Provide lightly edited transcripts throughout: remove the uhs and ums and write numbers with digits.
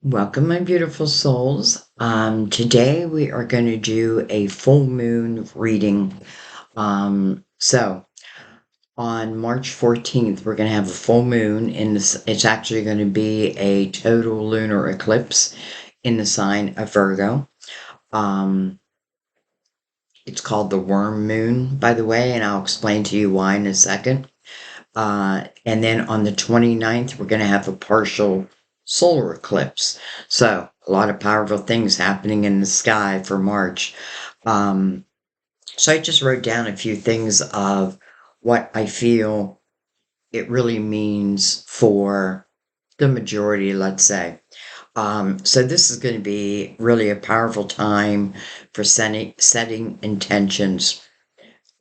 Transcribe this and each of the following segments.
Welcome, my beautiful souls. Today we are going to do a full moon reading. So on March 14th, we're going to have a full moon in this. It's actually going to be a total lunar eclipse in the sign of Virgo. Um, it's called the worm moon, by the way, and I'll explain to you why in a second. And then on the 29th, we're going to have a partial solar eclipse. So, a lot of powerful things happening in the sky for March. Um, so, I just wrote down a few things of what I feel it really means for the majority, let's say. So, this is going to be really a powerful time for setting intentions.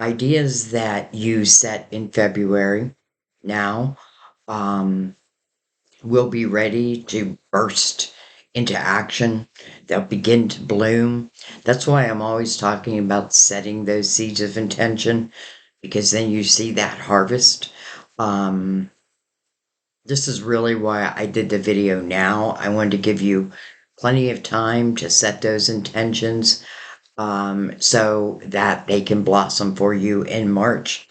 Ideas that you set in February now um, will be ready to burst into action. They'll begin to bloom. That's why I'm always talking about setting those seeds of intention, because then you see that harvest. Um, this is really why I did the video now. I wanted to give you plenty of time to set those intentions so that they can blossom for you in March.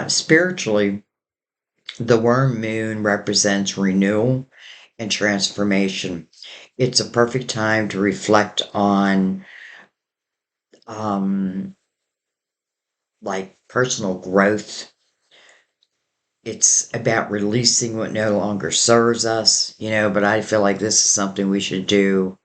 Spiritually, the worm moon represents renewal and transformation. It's a perfect time to reflect on um, like personal growth. It's about releasing what no longer serves us, but I feel like this is something we should do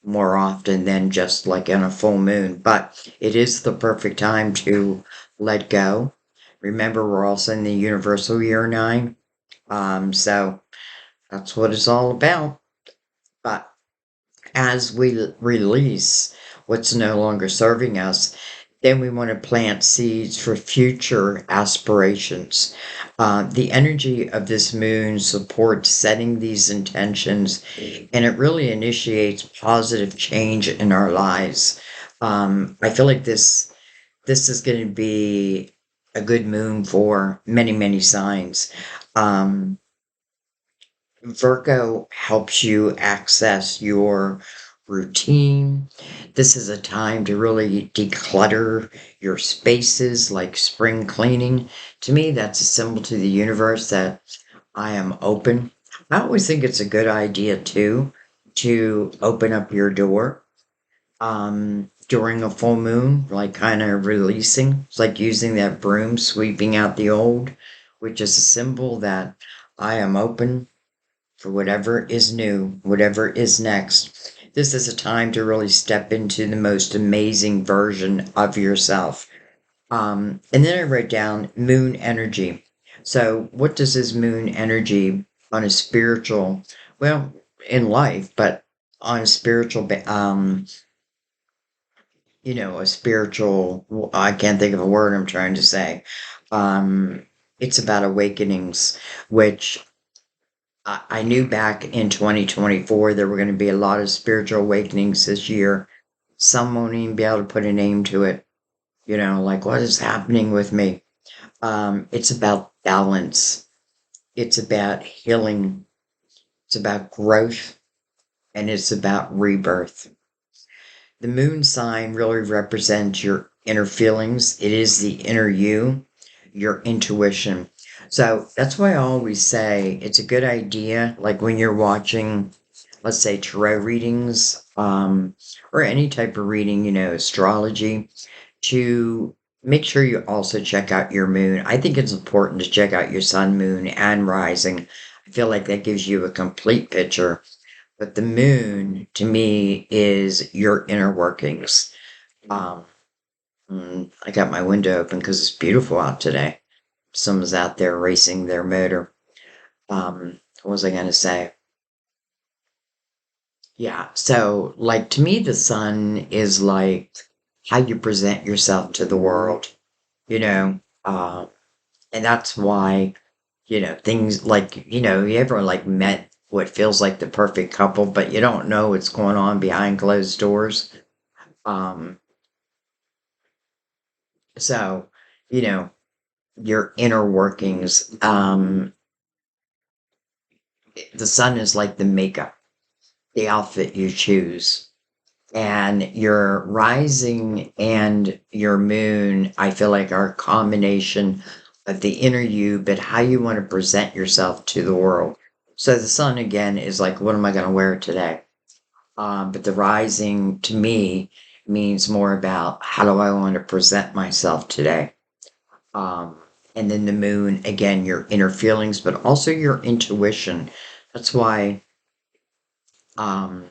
more often than just like on a full moon. But it is the perfect time to let go. Remember, we're also in the universal year 9. So that's what it's all about. But as we release what's no longer serving us, then we want to plant seeds for future aspirations. The energy of this moon supports setting these intentions, and it really initiates positive change in our lives. I feel like this is going to be a good moon for many, many signs. Um, Virgo helps you access your routine. This is a time to really declutter your spaces, like spring cleaning. To me, that's a symbol to the universe that I am open. I always think it's a good idea, too, to open up your door during a full moon, like kind of releasing. It's like using that broom, sweeping out the old, which is a symbol that I am open for whatever is new, whatever is next. This is a time to really step into the most amazing version of yourself. And then I wrote down moon energy. So, what does this moon energy on a spiritual, well, in life, but on a spiritual, a spiritual, I can't think of a word I'm trying to say. Um, it's about awakenings, which I knew back in 2024 there were going to be a lot of spiritual awakenings this year. Some won't even be able to put a name to it. Like what is happening with me? It's about balance. It's about healing. It's about growth. And it's about rebirth. The moon sign really represents your inner feelings. It is the inner you, your intuition. So that's why I always say it's a good idea, like when you're watching, let's say, tarot readings, or any type of reading, astrology, to make sure you also check out your moon. I think it's important to check out your sun, moon, and rising. I feel like that gives you a complete picture, but the moon, to me, is your inner workings. Um, I got my window open because it's beautiful out today. Someone's out there racing their motor. What was I going to say? Yeah, so, like, to me, the sun is like how you present yourself to the world, you know? And that's why, things like, you ever like met what feels like the perfect couple, but you don't know what's going on behind closed doors. Um, so, you know, your inner workings. The sun is like the makeup. the outfit you choose. And your rising and your moon, I feel like are a combination of the inner you, but how you want to present yourself to the world. So the sun again is like, what am I going to wear today? But the rising to me means more about how do I want to present myself today. Um, and then the moon, again, your inner feelings, but also your intuition. That's why um,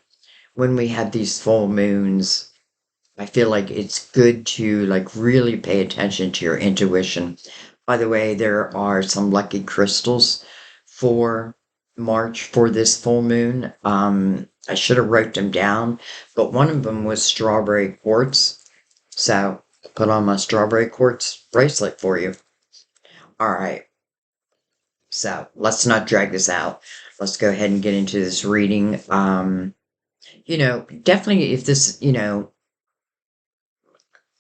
when we have these full moons, I feel like it's good to like really pay attention to your intuition. By the way, there are some lucky crystals for March for this full moon. I should have wrote them down, but one of them was strawberry quartz. So put on my strawberry quartz bracelet for you. All right. So let's not drag this out. Let's go ahead and get into this reading. Definitely if this,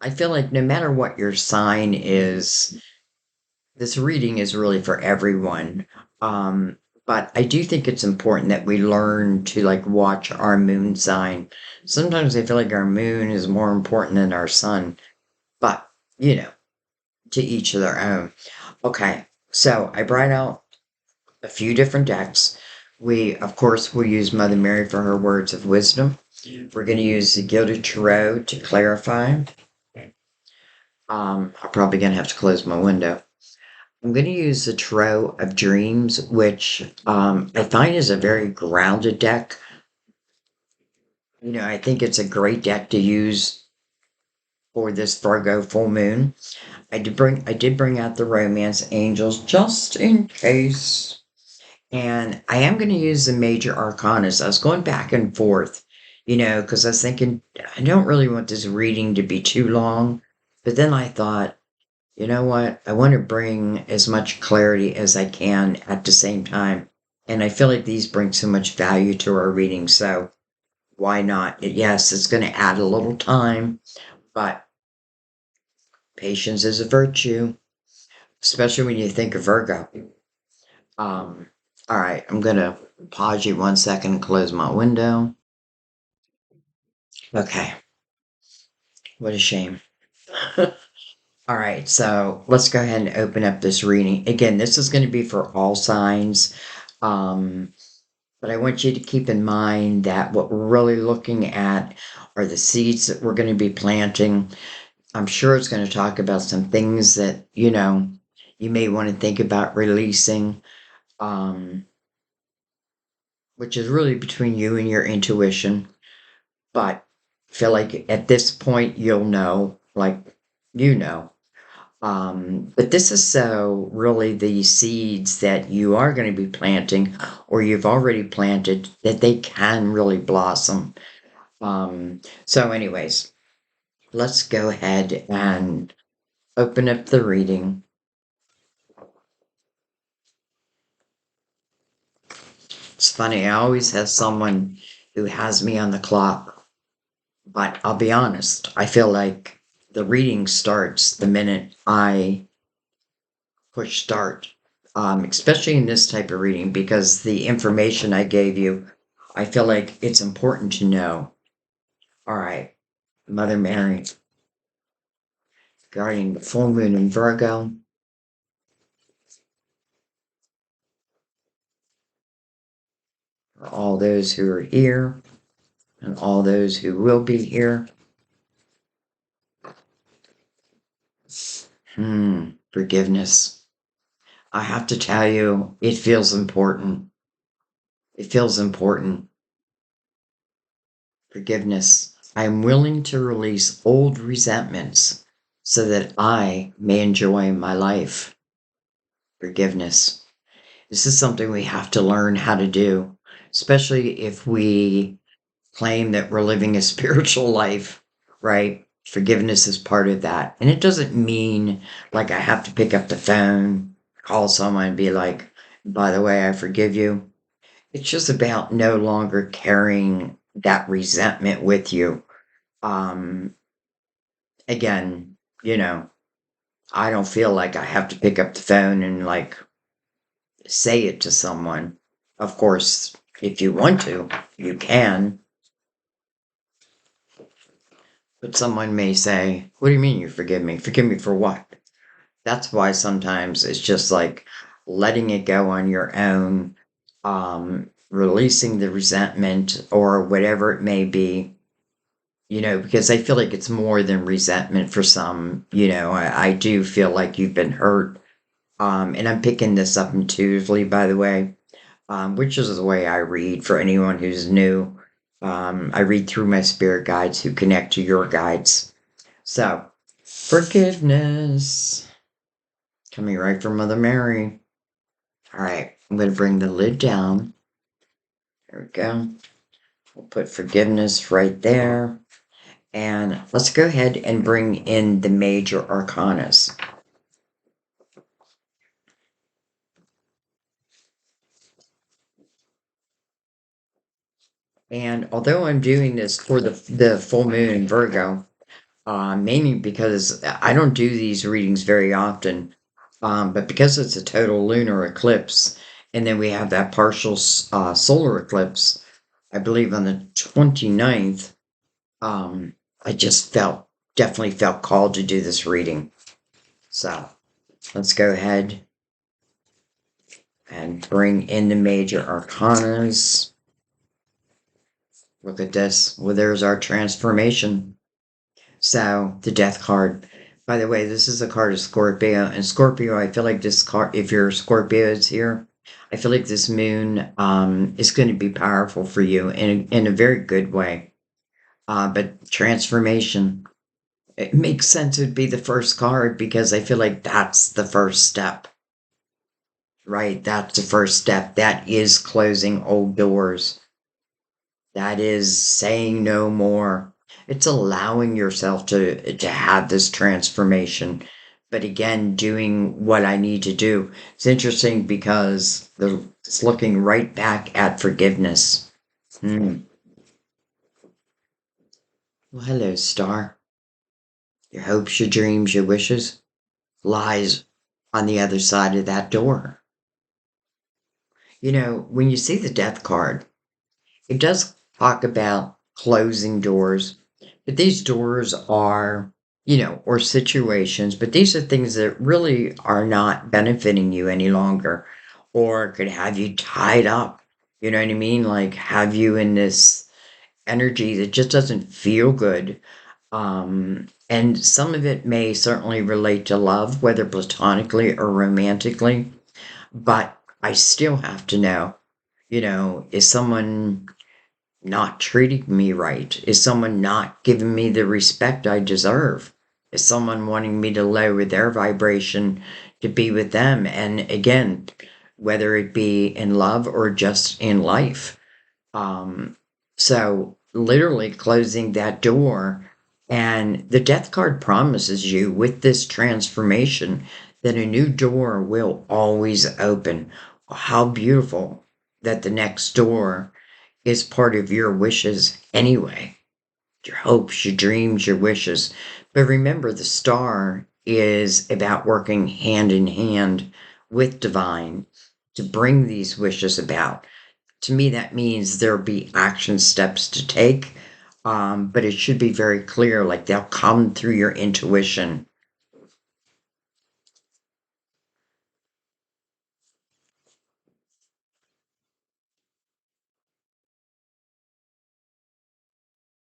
I feel like no matter what your sign is, this reading is really for everyone. Um, but I do think it's important that we learn to like watch our moon sign. Sometimes I feel like our moon is more important than our sun, but you know, to each of their own. Okay, so I brought out a few different decks. We, of course, will use Mother Mary for her words of wisdom. We're going to use the Gilded Tarot to clarify. I'm probably going to have to close my window. I'm going to use the Tarot of Dreams, which I find is a very grounded deck. I think it's a great deck to use for this Virgo full moon. I did bring out the Romance Angels just in case. And I am going to use the Major Arcana. So I was going back and forth, because I was thinking, I don't really want this reading to be too long. But then I thought, you know what? I want to bring as much clarity as I can at the same time. And I feel like these bring so much value to our reading. So why not? Yes, it's going to add a little time, but patience is a virtue, especially when you think of Virgo. Um, all right, I'm going to pause you 1 second and close my window. Okay, what a shame. All right, so let's go ahead and open up this reading. Again, this is going to be for all signs. Um, But I want you to keep in mind that what we're really looking at are the seeds that we're going to be planting. I'm sure it's going to talk about some things that, you may want to think about releasing, um, which is really between you and your intuition. But I feel like at this point, you'll know, like, you know. But this is so really the seeds that you are going to be planting or you've already planted that they can really blossom. So, anyways, let's go ahead and open up the reading. It's funny, I always have someone who has me on the clock, but I'll be honest, I feel like the reading starts the minute I push start, especially in this type of reading, because the information I gave you, I feel like it's important to know. All right, Mother Mary, guarding the full moon in Virgo, for all those who are here and all those who will be here. Forgiveness. I have to tell you, it feels important. It feels important. Forgiveness. I am willing to release old resentments so that I may enjoy my life. Forgiveness. This is something we have to learn how to do, especially if we claim that we're living a spiritual life, right? Forgiveness is part of that. And it doesn't mean like I have to pick up the phone, call someone, and be like, by the way, I forgive you. It's just about no longer carrying that resentment with you. Um, Again, you know, I don't feel like I have to pick up the phone and like say it to someone. Of course, if you want to, you can, but someone may say, "What do you mean you forgive me? Forgive me for what?" That's why sometimes it's just like letting it go on your own, releasing the resentment or whatever it may be, because I feel like it's more than resentment for some. I do feel like you've been hurt. And I'm picking this up intuitively, by the way, which is the way I read for anyone who's new. I read through my spirit guides who connect to your guides. So, forgiveness coming right from Mother Mary. All right, I'm going to bring the lid down. There we go. We'll put forgiveness right there. And let's go ahead and bring in the major arcanas. And although I'm doing this for the full moon in Virgo, mainly because I don't do these readings very often, but because it's a total lunar eclipse, and then we have that partial solar eclipse, I believe on the 29th, I just definitely felt called to do this reading. So let's go ahead and bring in the major arcanas. Look at this. Well, there's our transformation. So, the Death card. By the way, this is a card of Scorpio. And Scorpio, I feel like this card, if your Scorpio is here, I feel like this moon is going to be powerful for you in a very good way. But transformation, it makes sense it would be the first card because I feel like that's the first step, right? That's the first step. That is closing old doors. That is saying no more. It's allowing yourself to have this transformation. But again, doing what I need to do. It's interesting because it's looking right back at forgiveness. Hmm. Well, hello, star. Your hopes, your dreams, your wishes lies on the other side of that door. When you see the death card, it does talk about closing doors, but these doors are, or situations, but these are things that really are not benefiting you any longer or could have you tied up. You know what I mean? Like have you in this energy that just doesn't feel good. And some of it may certainly relate to love, whether platonically or romantically, but I still have to know, is someone not treating me right? Is someone not giving me the respect I deserve? Is someone wanting me to lower their vibration to be with them? And again, whether it be in love or just in life. So literally closing that door. And the death card promises you with this transformation that a new door will always open. How beautiful that the next door is part of your wishes anyway. Your hopes, your dreams, your wishes. But remember, the star is about working hand in hand with divine to bring these wishes about. To me, that means there'll be action steps to take, but it should be very clear, like they'll come through your intuition.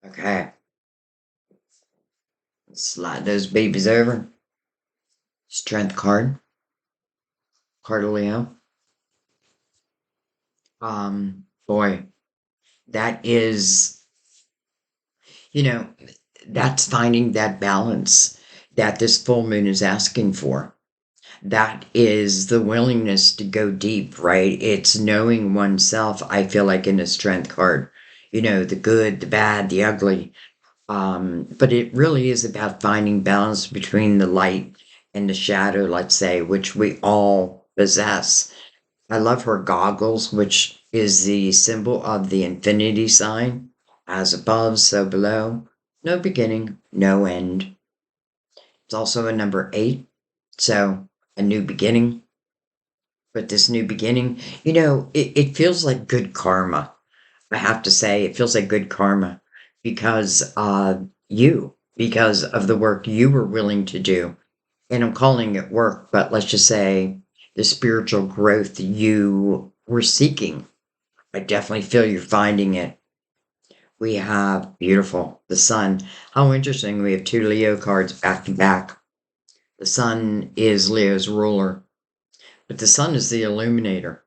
Okay, slide those babies over. Strength card, card of Leo. Boy, that is, you know, that's finding that balance that this full moon is asking for. That is the willingness to go deep, right? It's knowing oneself, I feel like in a strength card, the good, the bad, the ugly. But it really is about finding balance between the light and the shadow, let's say, which we all possess. I love her goggles, which is the symbol of the infinity sign, as above, so below. No beginning, no end. It's also a number 8, so a new beginning. But this new beginning, it feels like good karma. I have to say, it feels like good karma because because of the work you were willing to do. And I'm calling it work, but let's just say the spiritual growth you were seeking. I definitely feel you're finding it. We have beautiful, the sun. How interesting. We have two Leo cards back to back. The sun is Leo's ruler, but the sun is the illuminator.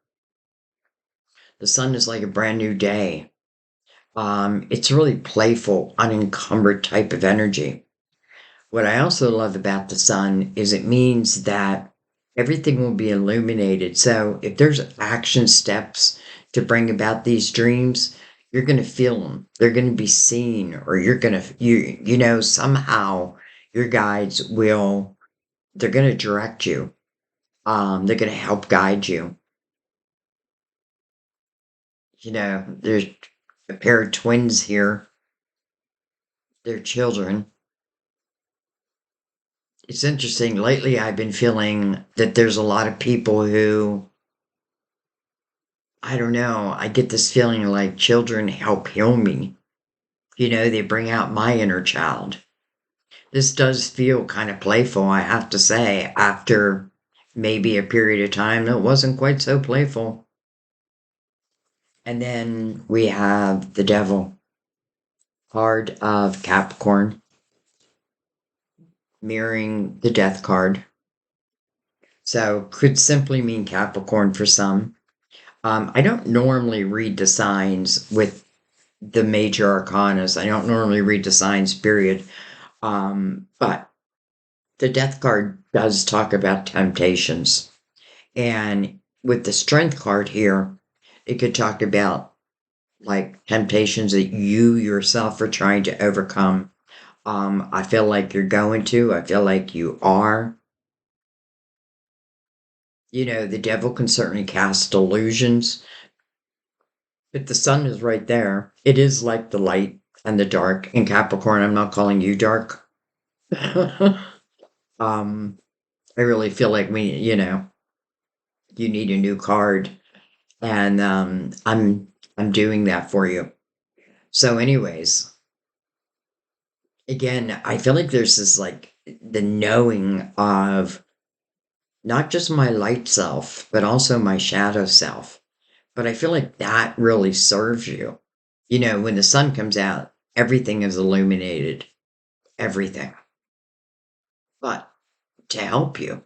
The sun is like a brand new day. It's really playful, unencumbered type of energy. What I also love about the sun is it means that everything will be illuminated. So if there's action steps to bring about these dreams, you're going to feel them. They're going to be seen, or you're going to, somehow your guides will, they're going to direct you. They're going to help guide you. There's a pair of twins here. They're children. It's interesting. Lately, I've been feeling that there's a lot of people who, I don't know, I get this feeling like children help heal me. They bring out my inner child. This does feel kind of playful, I have to say, after maybe a period of time that wasn't quite so playful. And then we have the devil, card of Capricorn, mirroring the death card. So could simply mean Capricorn for some. I don't normally read the signs with the major arcanas. I don't normally read the signs, period. But the death card does talk about temptations. And with the strength card here, it could talk about like temptations that you yourself are trying to overcome. I feel like you're going to, I feel like you are. The devil can certainly cast illusions. But the sun is right there. It is like the light and the dark. In Capricorn, I'm not calling you dark. um, I really feel like you need a new card, and I'm doing that for you. So, anyways, again, I feel like there's this like the knowing of not just my light self, but also my shadow self. But I feel like that really serves you. When the sun comes out, everything is illuminated, everything. But to help you,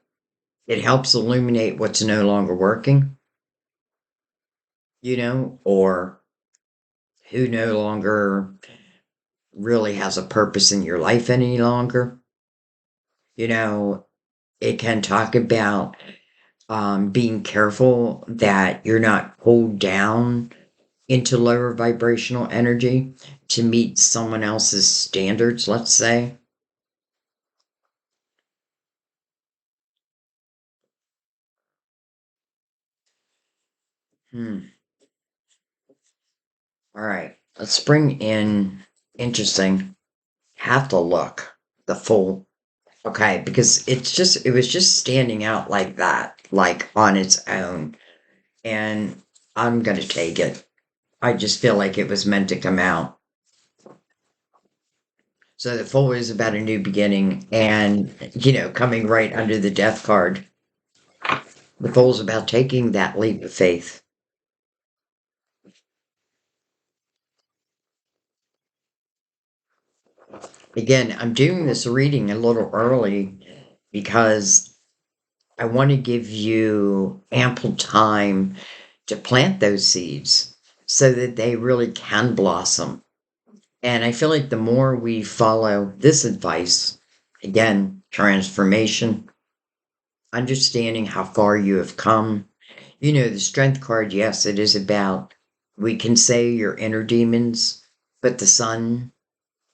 it helps illuminate what's no longer working, or who no longer really has a purpose in your life any longer. You know, it can talk about being careful that you're not pulled down into lower vibrational energy to meet someone else's standards, let's say. Hmm. All right. Let's bring in interesting. Have to look the full. Okay, because it was just standing out like that, like on its own. And I'm gonna take it. I just feel like it was meant to come out. So the full is about a new beginning and, coming right under the death card. The full is about taking that leap of faith. Again, I'm doing this reading a little early because I want to give you ample time to plant those seeds so that they really can blossom. And I feel like the more we follow this advice, again, transformation, understanding how far you have come. The strength card, yes, it is about, we can say your inner demons, but the sun,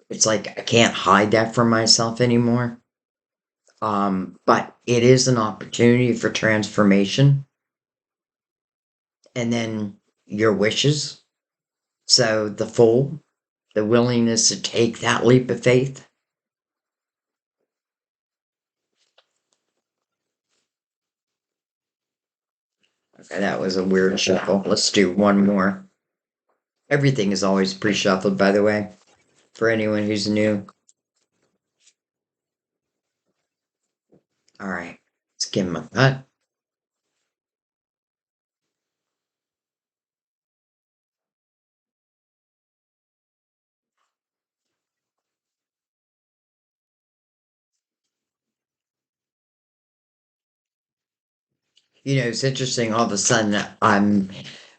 it's like, I can't hide that from myself anymore. But it is an opportunity for transformation. And then your wishes. So the full, the willingness to take that leap of faith. Okay, that was a weird shuffle. Let's do one more. Everything is always pre-shuffled, by the way, for anyone who's new. All right, let's give him a cut. It's interesting. All of a sudden,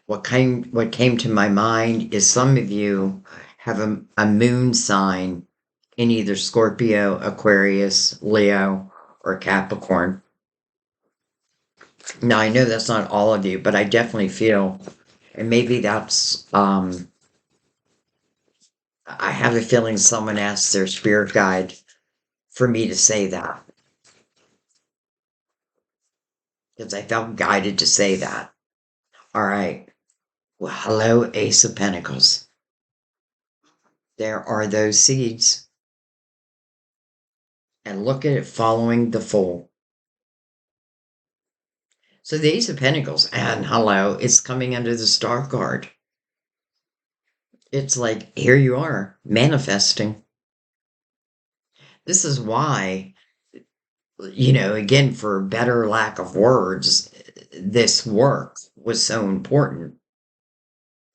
what came to my mind is some of you have a moon sign in either Scorpio, Aquarius, Leo, or Capricorn. Now, I know that's not all of you, but I definitely feel, and maybe I have a feeling someone asked their spirit guide for me to say that because I felt guided to say that. All right. Well, hello, Ace of Pentacles. There are those seeds, and look at it following the Fool. So the Ace of Pentacles, and hello, it's coming under the Star card. It's like, here you are, manifesting. This is why, again, for better lack of words, this work was so important.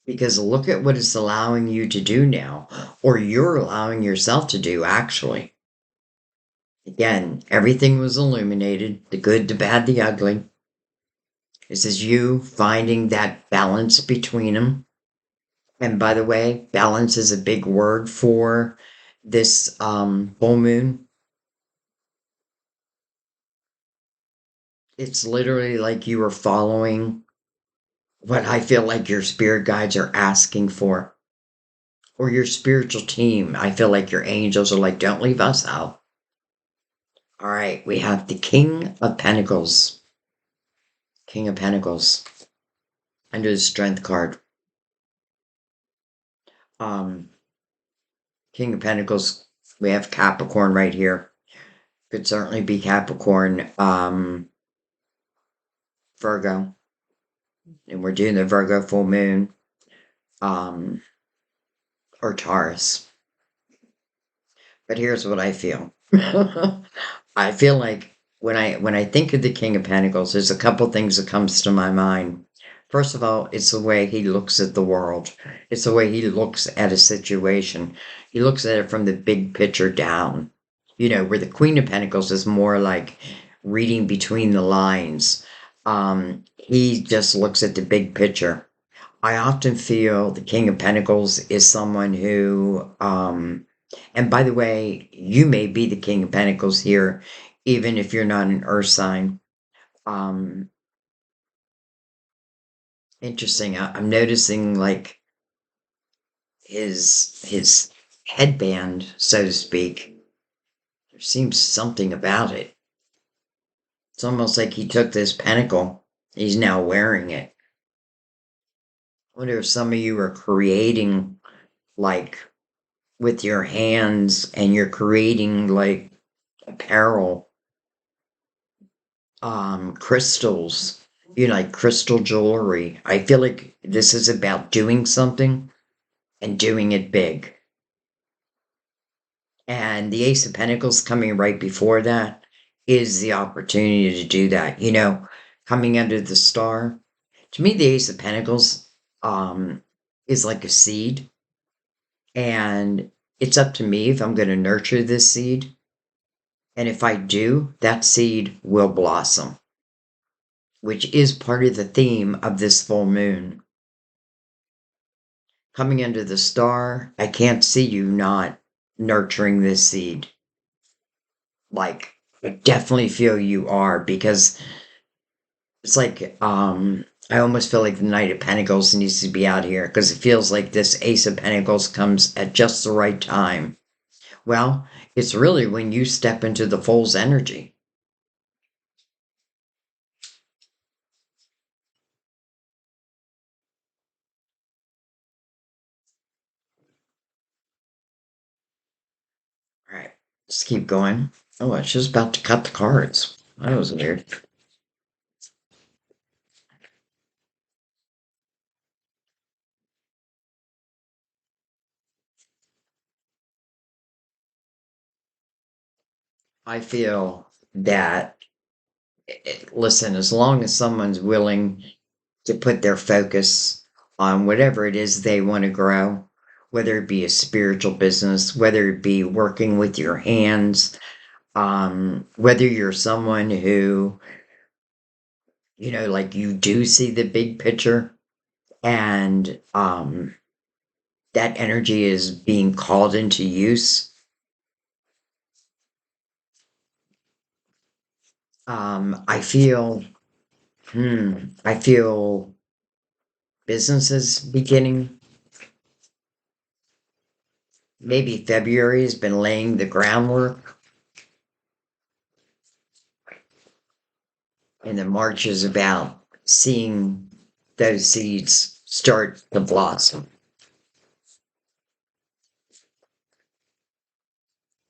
Because look at what it's allowing you to do now, or you're allowing yourself to do, actually. Again, everything was illuminated, the good, the bad, the ugly. This is you finding that balance between them. And by the way, balance is a big word for this full moon. It's literally like you are following what I feel like your spirit guides are asking for, or your spiritual team. I feel like your angels are like, don't leave us out. All right, we have the King of Pentacles. King of Pentacles under the Strength card. Um, King of Pentacles, we have Capricorn right here. Could certainly be Capricorn, Virgo. And we're doing the Virgo full moon, um, or Taurus. But here's what I feel. I feel like when I think of the King of Pentacles, there's a couple things that comes to my mind. First of all, it's the way he looks at the world. It's the way he looks at a situation. He looks at it from the big picture down. Where the Queen of Pentacles is more like reading between the lines. He just looks at the big picture. I often feel the King of Pentacles is someone who, and by the way, you may be the King of Pentacles here, even if you're not an Earth sign. Um, Interesting. I'm noticing like his headband, so to speak. There seems something about it. It's almost like he took this pentacle. He's now wearing it. I wonder if some of you are creating like with your hands and you're creating like apparel, crystals, like crystal jewelry. I feel like this is about doing something and doing it big. And the Ace of Pentacles coming right before that is the opportunity to do that. Coming under the star. To me, the Ace of Pentacles is like a seed. And it's up to me if I'm going to nurture this seed. And if I do, that seed will blossom, which is part of the theme of this full moon. Coming under the star, I can't see you not nurturing this seed. Like, I definitely feel you are because it's like, I almost feel like the Knight of Pentacles needs to be out here because it feels like this Ace of Pentacles comes at just the right time. Well, it's really when you step into the Fool's energy. All right, let's keep going. Oh, it's just about to cut the cards. That was weird. I feel that, listen, as long as someone's willing to put their focus on whatever it is they want to grow, whether it be a spiritual business, whether it be working with your hands, whether you're someone who, like you do see the big picture and that energy is being called into use. I feel, I feel businesses beginning. Maybe February has been laying the groundwork, and then March is about seeing those seeds start to blossom.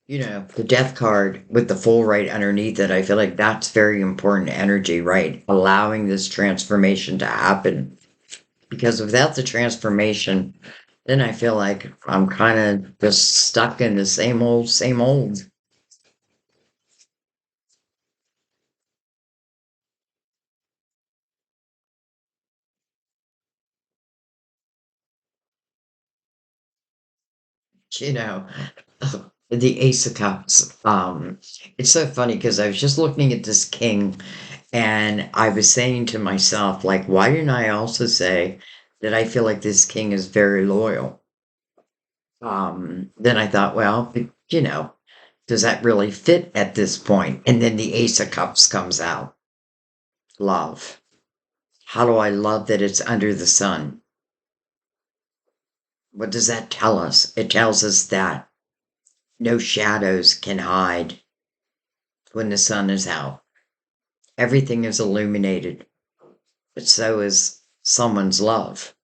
The death card with the full right underneath it, I feel like that's very important energy, right? Allowing this transformation to happen. Because without the transformation, then I feel like I'm kind of just stuck in the same old, same old. You know, the Ace of Cups. It's so funny because I was just looking at this king and I was saying to myself, like, why didn't I also say that I feel like this king is very loyal? Then I thought, well, does that really fit at this point? And then the Ace of Cups comes out. Love. How do I love that it's under the sun? What does that tell us? It tells us that no shadows can hide when the sun is out. Everything is illuminated, but so is someone's love.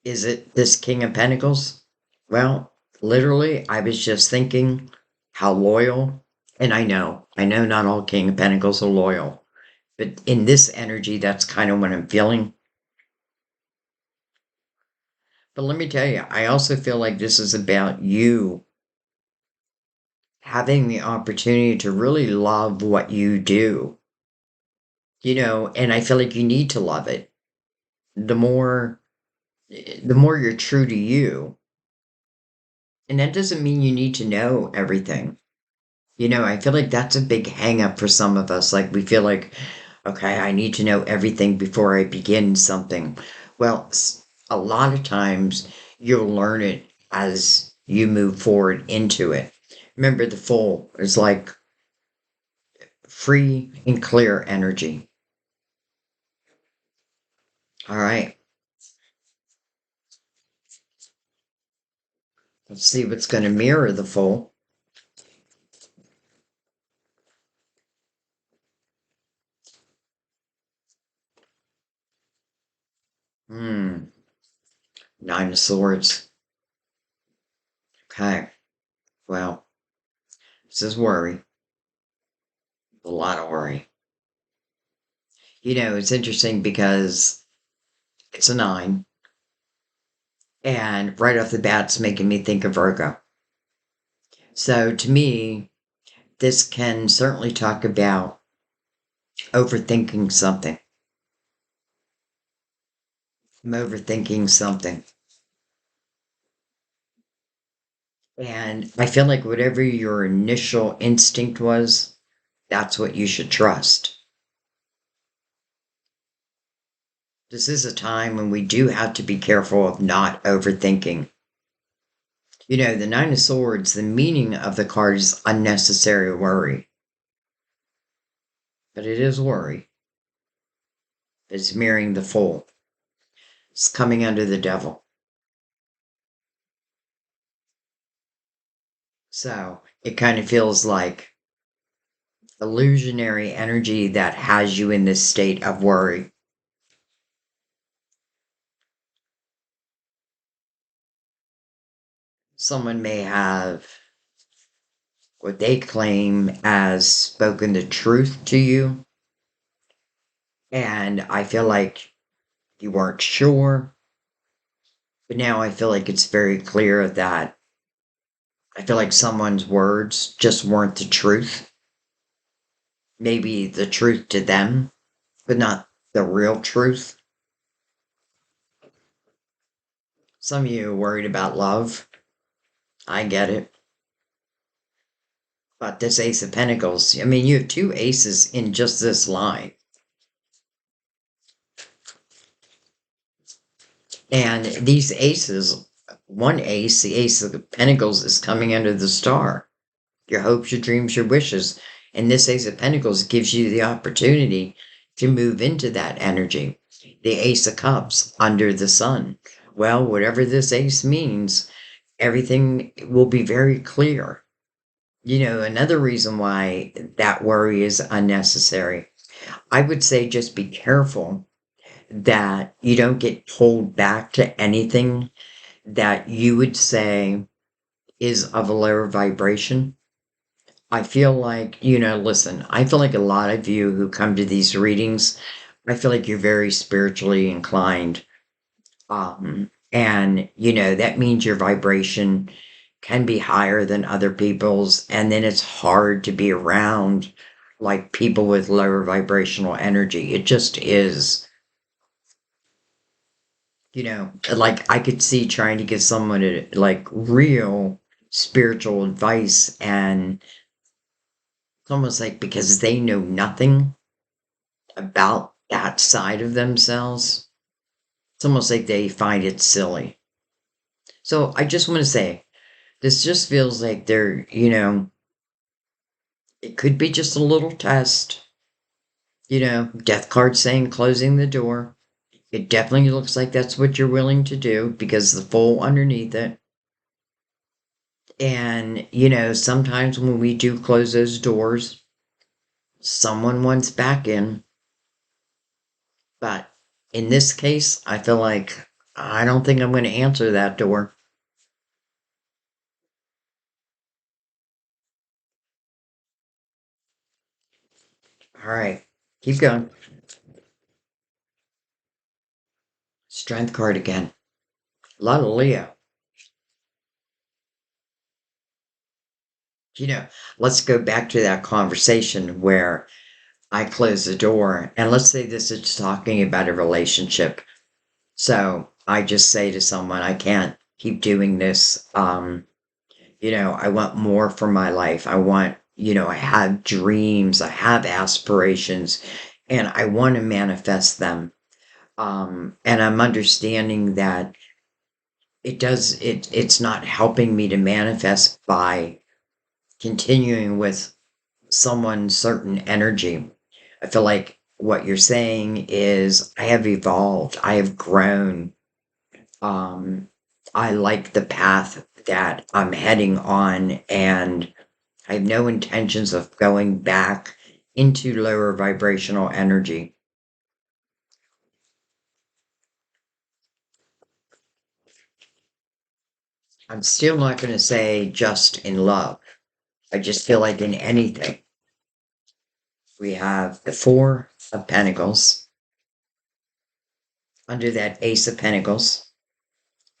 Is it this King of Pentacles? Well, literally, I was just thinking how loyal, and I know not all King of Pentacles are loyal, but in this energy, that's kind of what I'm feeling. But let me tell you, I also feel like this is about you having the opportunity to really love what you do, and I feel like you need to love it. The more the more you're true to you, and that doesn't mean you need to know everything. I feel like that's a big hang up for some of us. Like we feel like, okay, I need to know everything before I begin something. Well, a lot of times you'll learn it as you move forward into it. Remember, the full is like free and clear energy. All right, let's see what's going to mirror the full. Hmm, Nine of Swords. Okay, well, this is worry. A lot of worry. It's interesting because it's a nine, and right off the bat, it's making me think of Virgo. So to me, this can certainly talk about overthinking something. I'm overthinking something. And I feel like whatever your initial instinct was, that's what you should trust. This is a time when we do have to be careful of not overthinking. The Nine of Swords, the meaning of the card is unnecessary worry, but it is worry. It's mirroring the Fool. It's coming under the Devil. So it kind of feels like illusionary energy that has you in this state of worry. Someone may have what they claim as spoken the truth to you, and I feel like you weren't sure, but now I feel like it's very clear that I feel like someone's words just weren't the truth. Maybe the truth to them, but not the real truth. Some of you are worried about love. I get it. But this Ace of Pentacles, I mean, you have two aces in just this line. And these aces, one ace, the Ace of Pentacles, is coming under the star. Your hopes, your dreams, your wishes. And this Ace of Pentacles gives you the opportunity to move into that energy. The Ace of Cups under the sun. Well, whatever this ace means, everything will be very clear. You know, another reason why that worry is unnecessary, I would say just be careful that you don't get pulled back to anything that you would say is of a lower vibration. I feel like, listen, I feel like a lot of you who come to these readings, I feel like you're very spiritually inclined. And, that means your vibration can be higher than other people's. And then it's hard to be around like people with lower vibrational energy. It just is. Like I could see trying to give someone like real spiritual advice, and it's almost like because they know nothing about that side of themselves, it's almost like they find it silly. So I just want to say, this just feels like it could be just a little test. Death card saying closing the door. It definitely looks like that's what you're willing to do because the Fool underneath it. And, sometimes when we do close those doors, someone wants back in. But in this case, I feel like I don't think I'm going to answer that door. All right, keep going. Strength card again. A lot of Leo. You know, let's go back to that conversation where I close the door. And let's say this is talking about a relationship. So I just say to someone, I can't keep doing this. I want more for my life. I have dreams, I have aspirations, and I want to manifest them. And I'm understanding that it's not helping me to manifest by continuing with someone's certain energy. I feel like what you're saying is I have evolved, I have grown. Um, I like the path that I'm heading on, and I have no intentions of going back into lower vibrational energy. I'm still not going to say just in love. I just feel like in anything. We have the Four of Pentacles under that Ace of Pentacles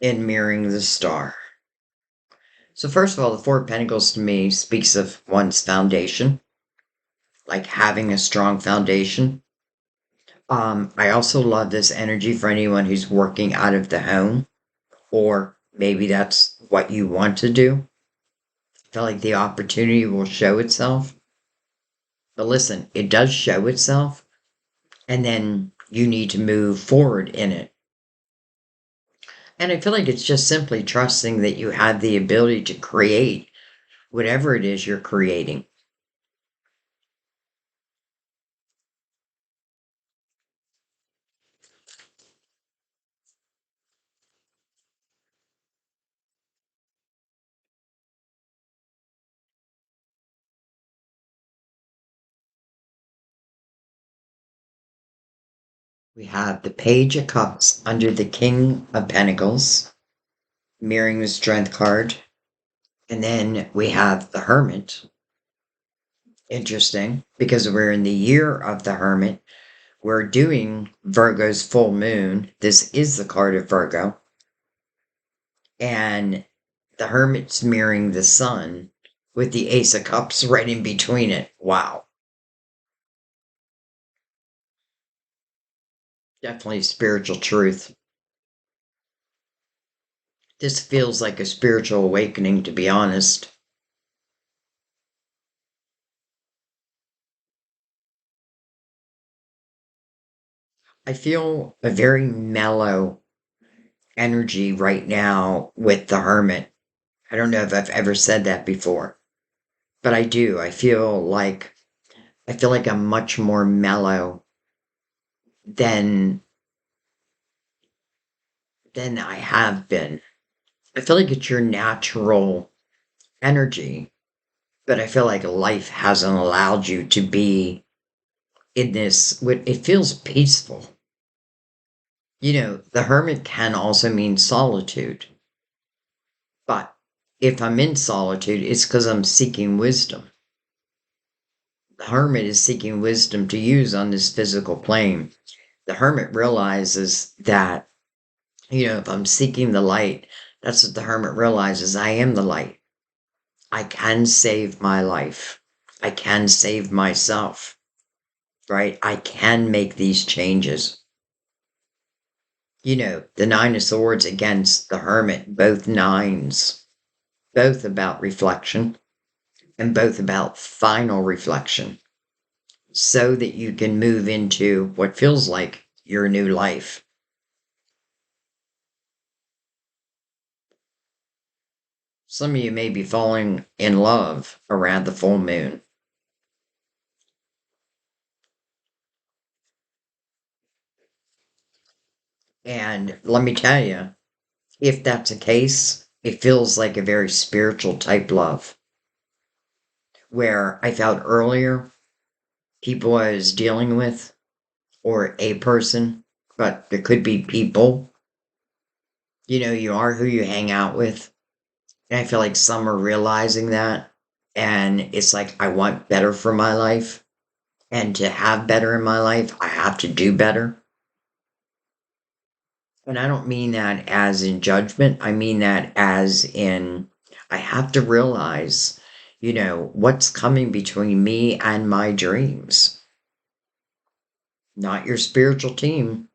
and mirroring the star. So, first of all, the Four of Pentacles to me speaks of one's foundation, like having a strong foundation. I also love this energy for anyone who's working out of the home, or maybe that's what you want to do. I feel like the opportunity will show itself. But listen, it does show itself, and then you need to move forward in it. And I feel like it's just simply trusting that you have the ability to create whatever it is you're creating. We have the Page of Cups under the King of Pentacles, mirroring the Strength card. And then we have the Hermit. Interesting, because we're in the year of the Hermit. We're doing Virgo's full moon. This is the card of Virgo. And The Hermit's mirroring the Sun with the Ace of Cups right in between it. Wow. Definitely spiritual truth. This feels like a spiritual awakening, to be honest. I feel a very mellow energy right now with the Hermit. I don't know if I've ever said that before, but I do. I feel like I'm much more mellow than than I have been. I feel like it's your natural energy, but I feel like life hasn't allowed you to be in this. It feels peaceful. The hermit can also mean solitude, but if I'm in solitude, it's because I'm seeking wisdom. The hermit is seeking wisdom to use on this physical plane. The hermit realizes that, if I'm seeking the light, that's what the hermit realizes. I am the light. I can save my life. I can save myself, right? I can make these changes. The Nine of Swords against the Hermit, both nines, both about reflection and both about final reflection so that you can move into what feels like your new life. Some of you may be falling in love around the full moon. And let me tell you, if that's the case, it feels like a very spiritual type love. Where I felt earlier, people I was dealing with, or a person, but there could be people. You are who you hang out with. And I feel like some are realizing that. And it's like, I want better for my life. And to have better in my life, I have to do better. And I don't mean that as in judgment. I mean that as in, I have to realize, what's coming between me and my dreams. Not your spiritual team.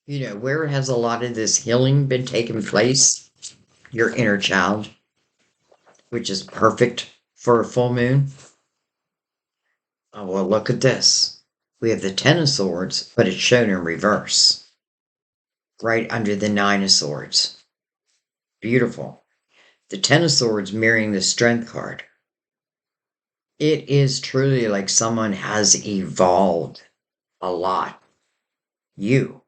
Where has a lot of this healing been taking place? Your inner child, which is perfect for a full moon. Oh, well, look at this. We have the Ten of Swords, but it's shown in reverse, right under the Nine of Swords. Beautiful. The Ten of Swords mirroring the Strength card. It is truly like someone has evolved a lot. You.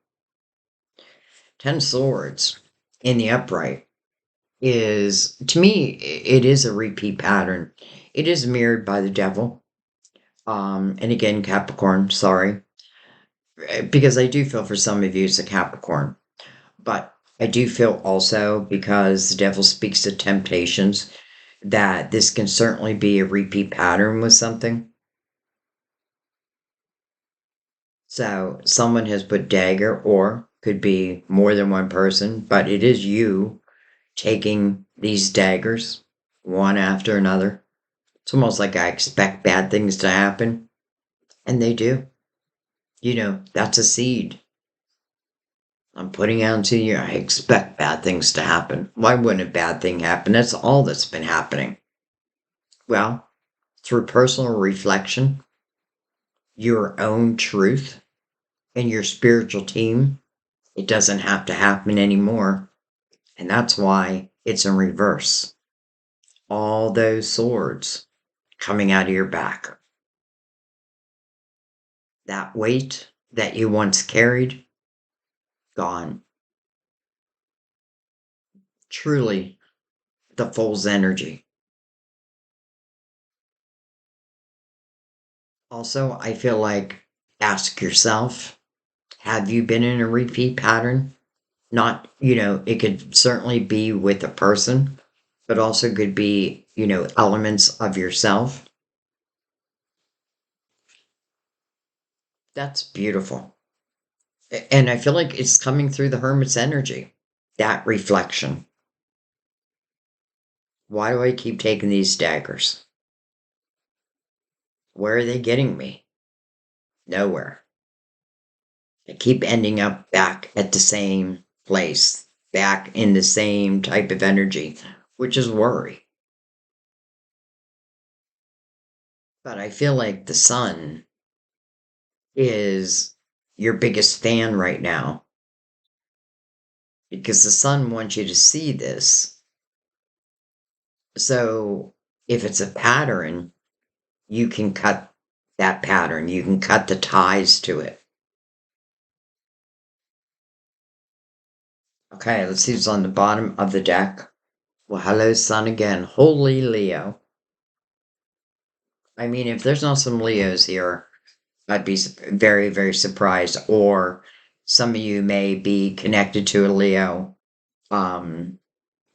Ten of Swords in the upright is, to me, it is a repeat pattern. It is mirrored by the devil. And again, Capricorn, sorry. Because I do feel for some of you it's a Capricorn. But I do feel also, because the devil speaks to temptations, that this can certainly be a repeat pattern with something. So someone has put dagger, or could be more than one person, but it is you taking these daggers one after another. It's almost like I expect bad things to happen, and they do. That's a seed I'm putting out to you. I expect bad things to happen. Why wouldn't a bad thing happen? That's all that's been happening. Well, through personal reflection, your own truth, and your spiritual team, it doesn't have to happen anymore. And that's why it's in reverse. All those swords coming out of your back. That weight that you once carried, gone. Truly the Fool's energy. Also, I feel like ask yourself, have you been in a repeat pattern? Not, it could certainly be with a person, but also could be, elements of yourself. That's beautiful. And I feel like it's coming through the Hermit's energy, that reflection. Why do I keep taking these daggers? Where are they getting me? Nowhere. I keep ending up back at the same place, back in the same type of energy, which is worry. But I feel like the sun is your biggest fan right now because the sun wants you to see this. So if it's a pattern, you can cut that pattern, you can cut the ties to it. Okay, let's see what's on the bottom of the deck. Well, hello, sun again. Holy Leo. I mean, if there's not some Leos here, I'd be very, very surprised. Or some of you may be connected to a Leo um,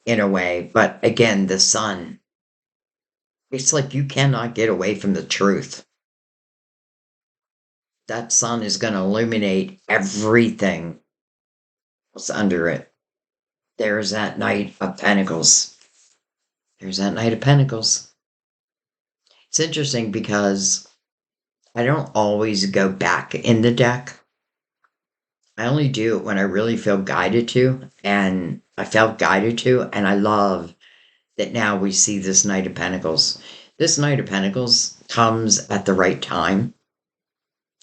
in a way. But again, the sun, it's like you cannot get away from the truth. That sun is going to illuminate everything what's under it. There's that Knight of Pentacles. There's that Knight of Pentacles. It's interesting because I don't always go back in the deck. I only do it when I really feel guided to, and I felt guided to, and I love that now we see this Knight of Pentacles. This Knight of Pentacles comes at the right time.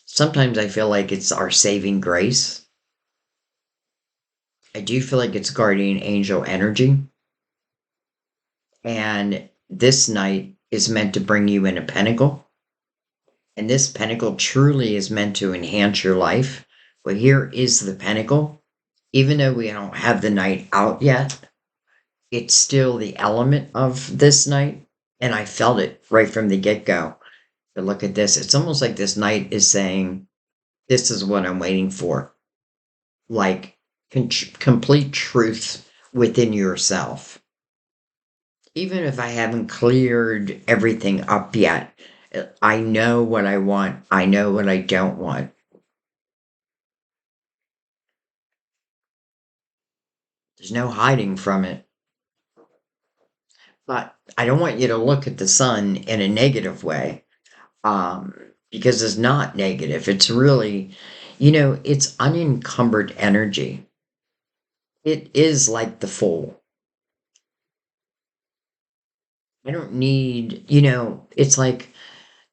Sometimes I feel like it's our saving grace. I do feel like it's guardian angel energy. And this Knight is meant to bring you in a pentacle. And this pentacle truly is meant to enhance your life. But here is the pentacle. Even though we don't have the Knight out yet, it's still the element of this Knight. And I felt it right from the get-go. But look at this. It's almost like this Knight is saying, this is what I'm waiting for. Like complete truth within yourself. Even if I haven't cleared everything up yet, I know what I want. I know what I don't want. There's no hiding from it. But I don't want you to look at the sun in a negative way, because it's not negative. It's really, it's unencumbered energy. It is like the Fool. I don't need, it's like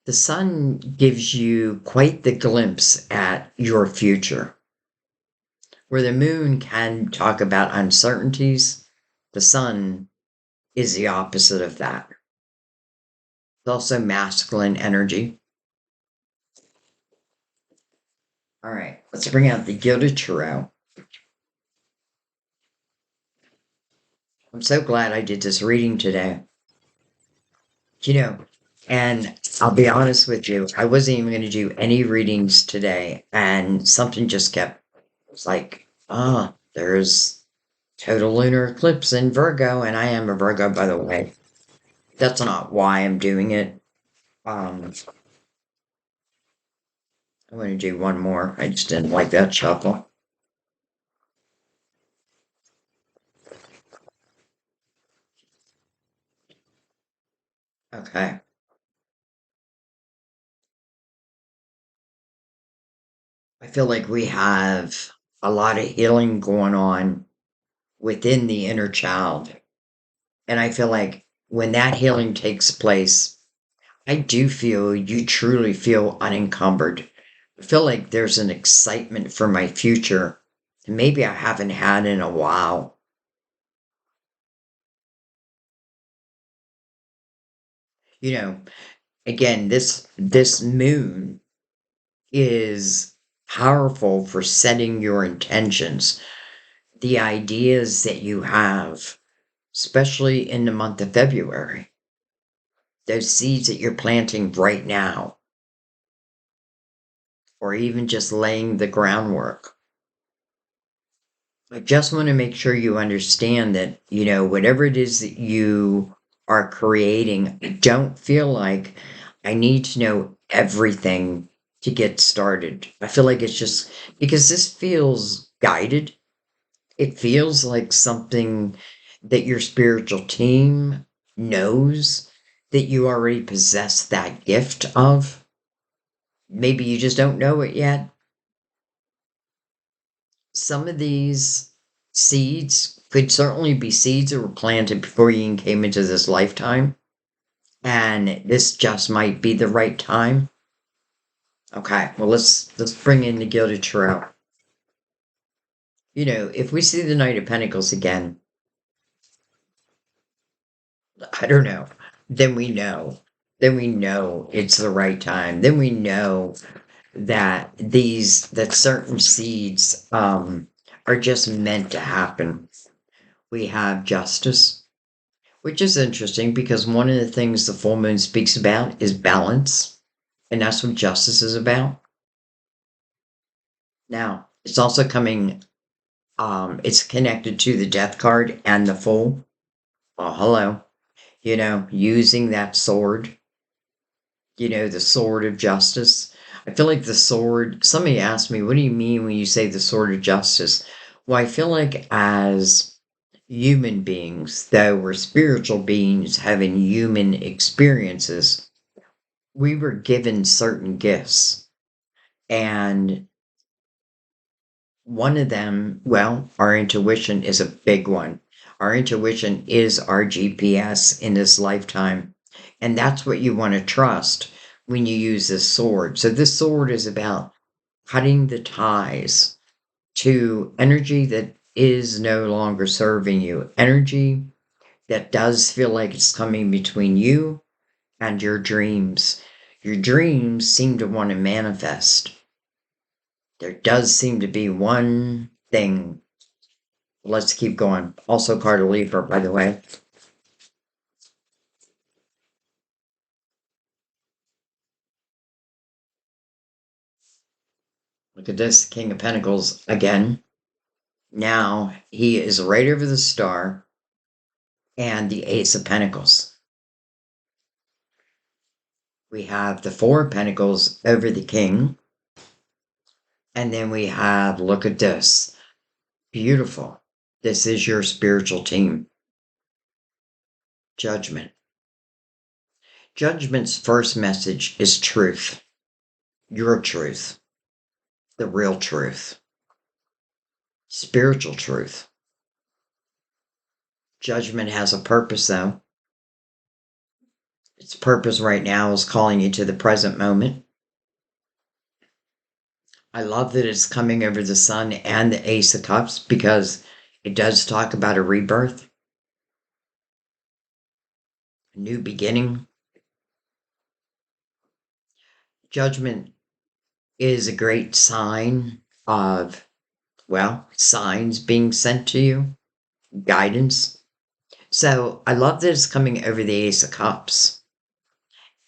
the sun gives you quite the glimpse at your future. Where the moon can talk about uncertainties, the sun is the opposite of that. It's also masculine energy. All right, let's bring out the Gilded Tarot. I'm so glad I did this reading today. You know, and I'll be honest with you, I wasn't even going to do any readings today, and something just kept, it's like, there's total lunar eclipse in Virgo, and I am a Virgo, by the way. That's not why I'm doing it. I'm going to do one more. I just didn't like that shuffle. Okay. I feel like we have a lot of healing going on within the inner child. And I feel like when that healing takes place, I do feel you truly feel unencumbered. I feel like there's an excitement for my future that maybe I haven't had in a while. You know, again, this moon is powerful for setting your intentions, the ideas that you have, especially in the month of February. Those seeds that you're planting right now, or even just laying the groundwork. I just want to make sure you understand that, whatever it is that you are creating, I don't feel like I need to know everything to get started. I feel like it's just because this feels guided. It feels like something that your spiritual team knows that you already possess that gift of. Maybe you just don't know it yet. Some of these seeds could certainly be seeds that were planted before you even came into this lifetime. And this just might be the right time. Okay, well let's bring in the Gilded Tarot. If we see the Knight of Pentacles again, I don't know. Then we know. Then we know it's the right time. Then we know that certain seeds are just meant to happen. We have justice, which is interesting because one of the things the full moon speaks about is balance, and that's what justice is about. Now, it's also coming it's connected to the death card and the fool. Oh, hello. Using that sword, the sword of justice. I feel like the sword, somebody asked me, what do you mean when you say the sword of justice? Well, I feel like as human beings, though we're spiritual beings having human experiences, we were given certain gifts. And one of them, well, our intuition is a big one. Our intuition is our GPS in this lifetime. And that's what you want to trust when you use this sword. So, this sword is about cutting the ties to energy that is no longer serving you, energy that does feel like it's coming between you and your dreams. Your dreams seem to want to manifest. There does seem to be one thing. Let's keep going. Also, card of Libra, by the way. Look at this King of Pentacles again. Now he is right over the star and the Ace of Pentacles. We have the Four of Pentacles over the King. And then we have, look at this. Beautiful. This is your spiritual team. Judgment. Judgment's first message is truth. Your truth. The real truth. Spiritual truth. Judgment has a purpose, though. Its purpose right now is calling you to the present moment. I love that it's coming over the Sun and the Ace of Cups because it does talk about a rebirth, a new beginning. Judgment is a great sign of, well, signs being sent to you, guidance. So I love that it's coming over the Ace of Cups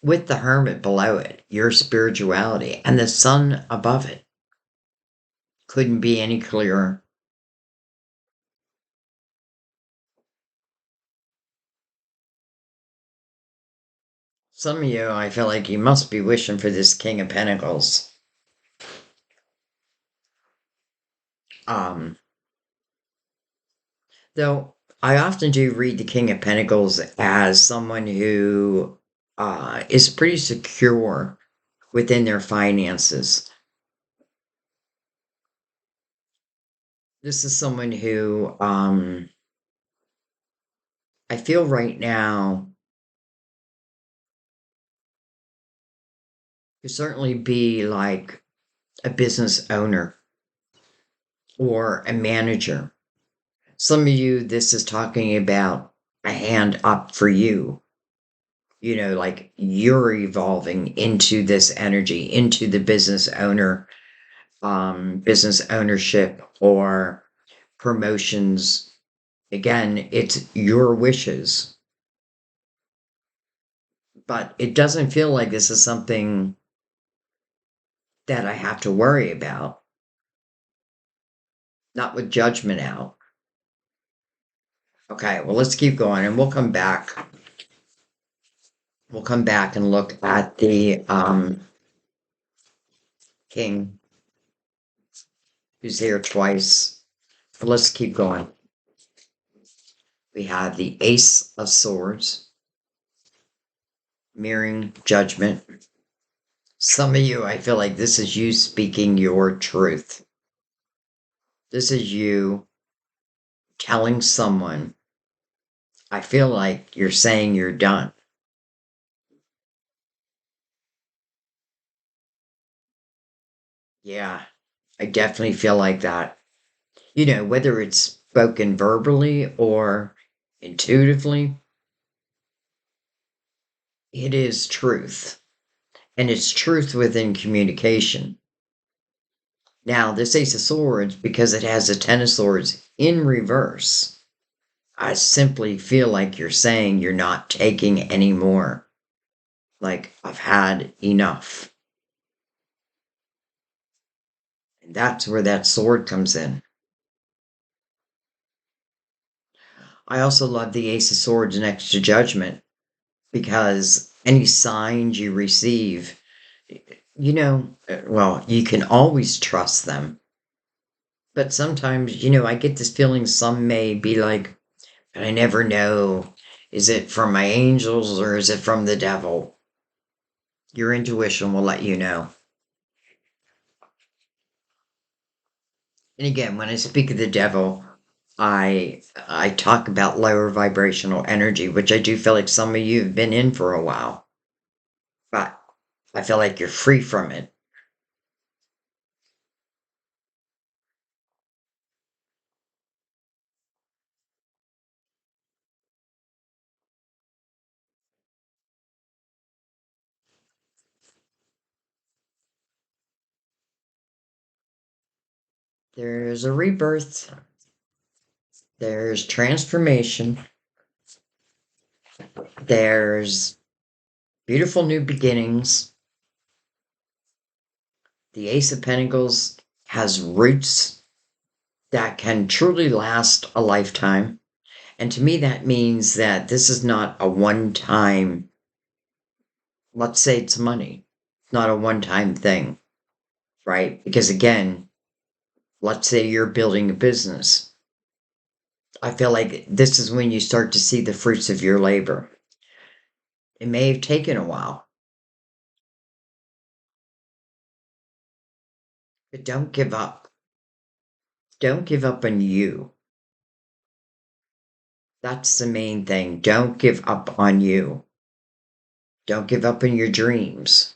with the Hermit below it, your spirituality, and the Sun above it. Couldn't be any clearer. Some of you, I feel like you must be wishing for this King of Pentacles. Um, though I often do read the King of Pentacles as someone who is pretty secure within their finances. This is someone who I feel right now could certainly be like a business owner or a manager. Some of you, this is talking about a hand up for you. Like you're evolving into this energy, into the business ownership or promotions. Again, it's your wishes. But it doesn't feel like this is something that I have to worry about. Not with judgment out. Okay, well, let's keep going and we'll come back. We'll come back and look at King, who's here twice. But let's keep going. We have the Ace of Swords, mirroring Judgment. Some of you, I feel like this is you speaking your truth. This is you telling someone, I feel like you're saying you're done. Yeah, I definitely feel like that. You know, whether it's spoken verbally or intuitively, it is truth. And it's truth within communication. Now, this Ace of Swords, because it has a Ten of Swords in reverse, I simply feel like you're saying you're not taking any more. Like, I've had enough. And that's where that sword comes in. I also love the Ace of Swords next to Judgment because any signs you receive, well, you can always trust them. But sometimes, I get this feeling some may be like, I never know. Is it from my angels or is it from the devil? Your intuition will let you know. And again, when I speak of the devil, I talk about lower vibrational energy, which I do feel like some of you have been in for a while. But I feel like you're free from it. There's a rebirth, there's transformation, there's beautiful new beginnings. The Ace of Pentacles has roots that can truly last a lifetime. And to me, that means that this is not a one time, let's say it's money, not a one time thing, right? Because again, let's say you're building a business. I feel like this is when you start to see the fruits of your labor. It may have taken a while, but don't give up. Don't give up on you. That's the main thing. Don't give up on you. Don't give up on your dreams.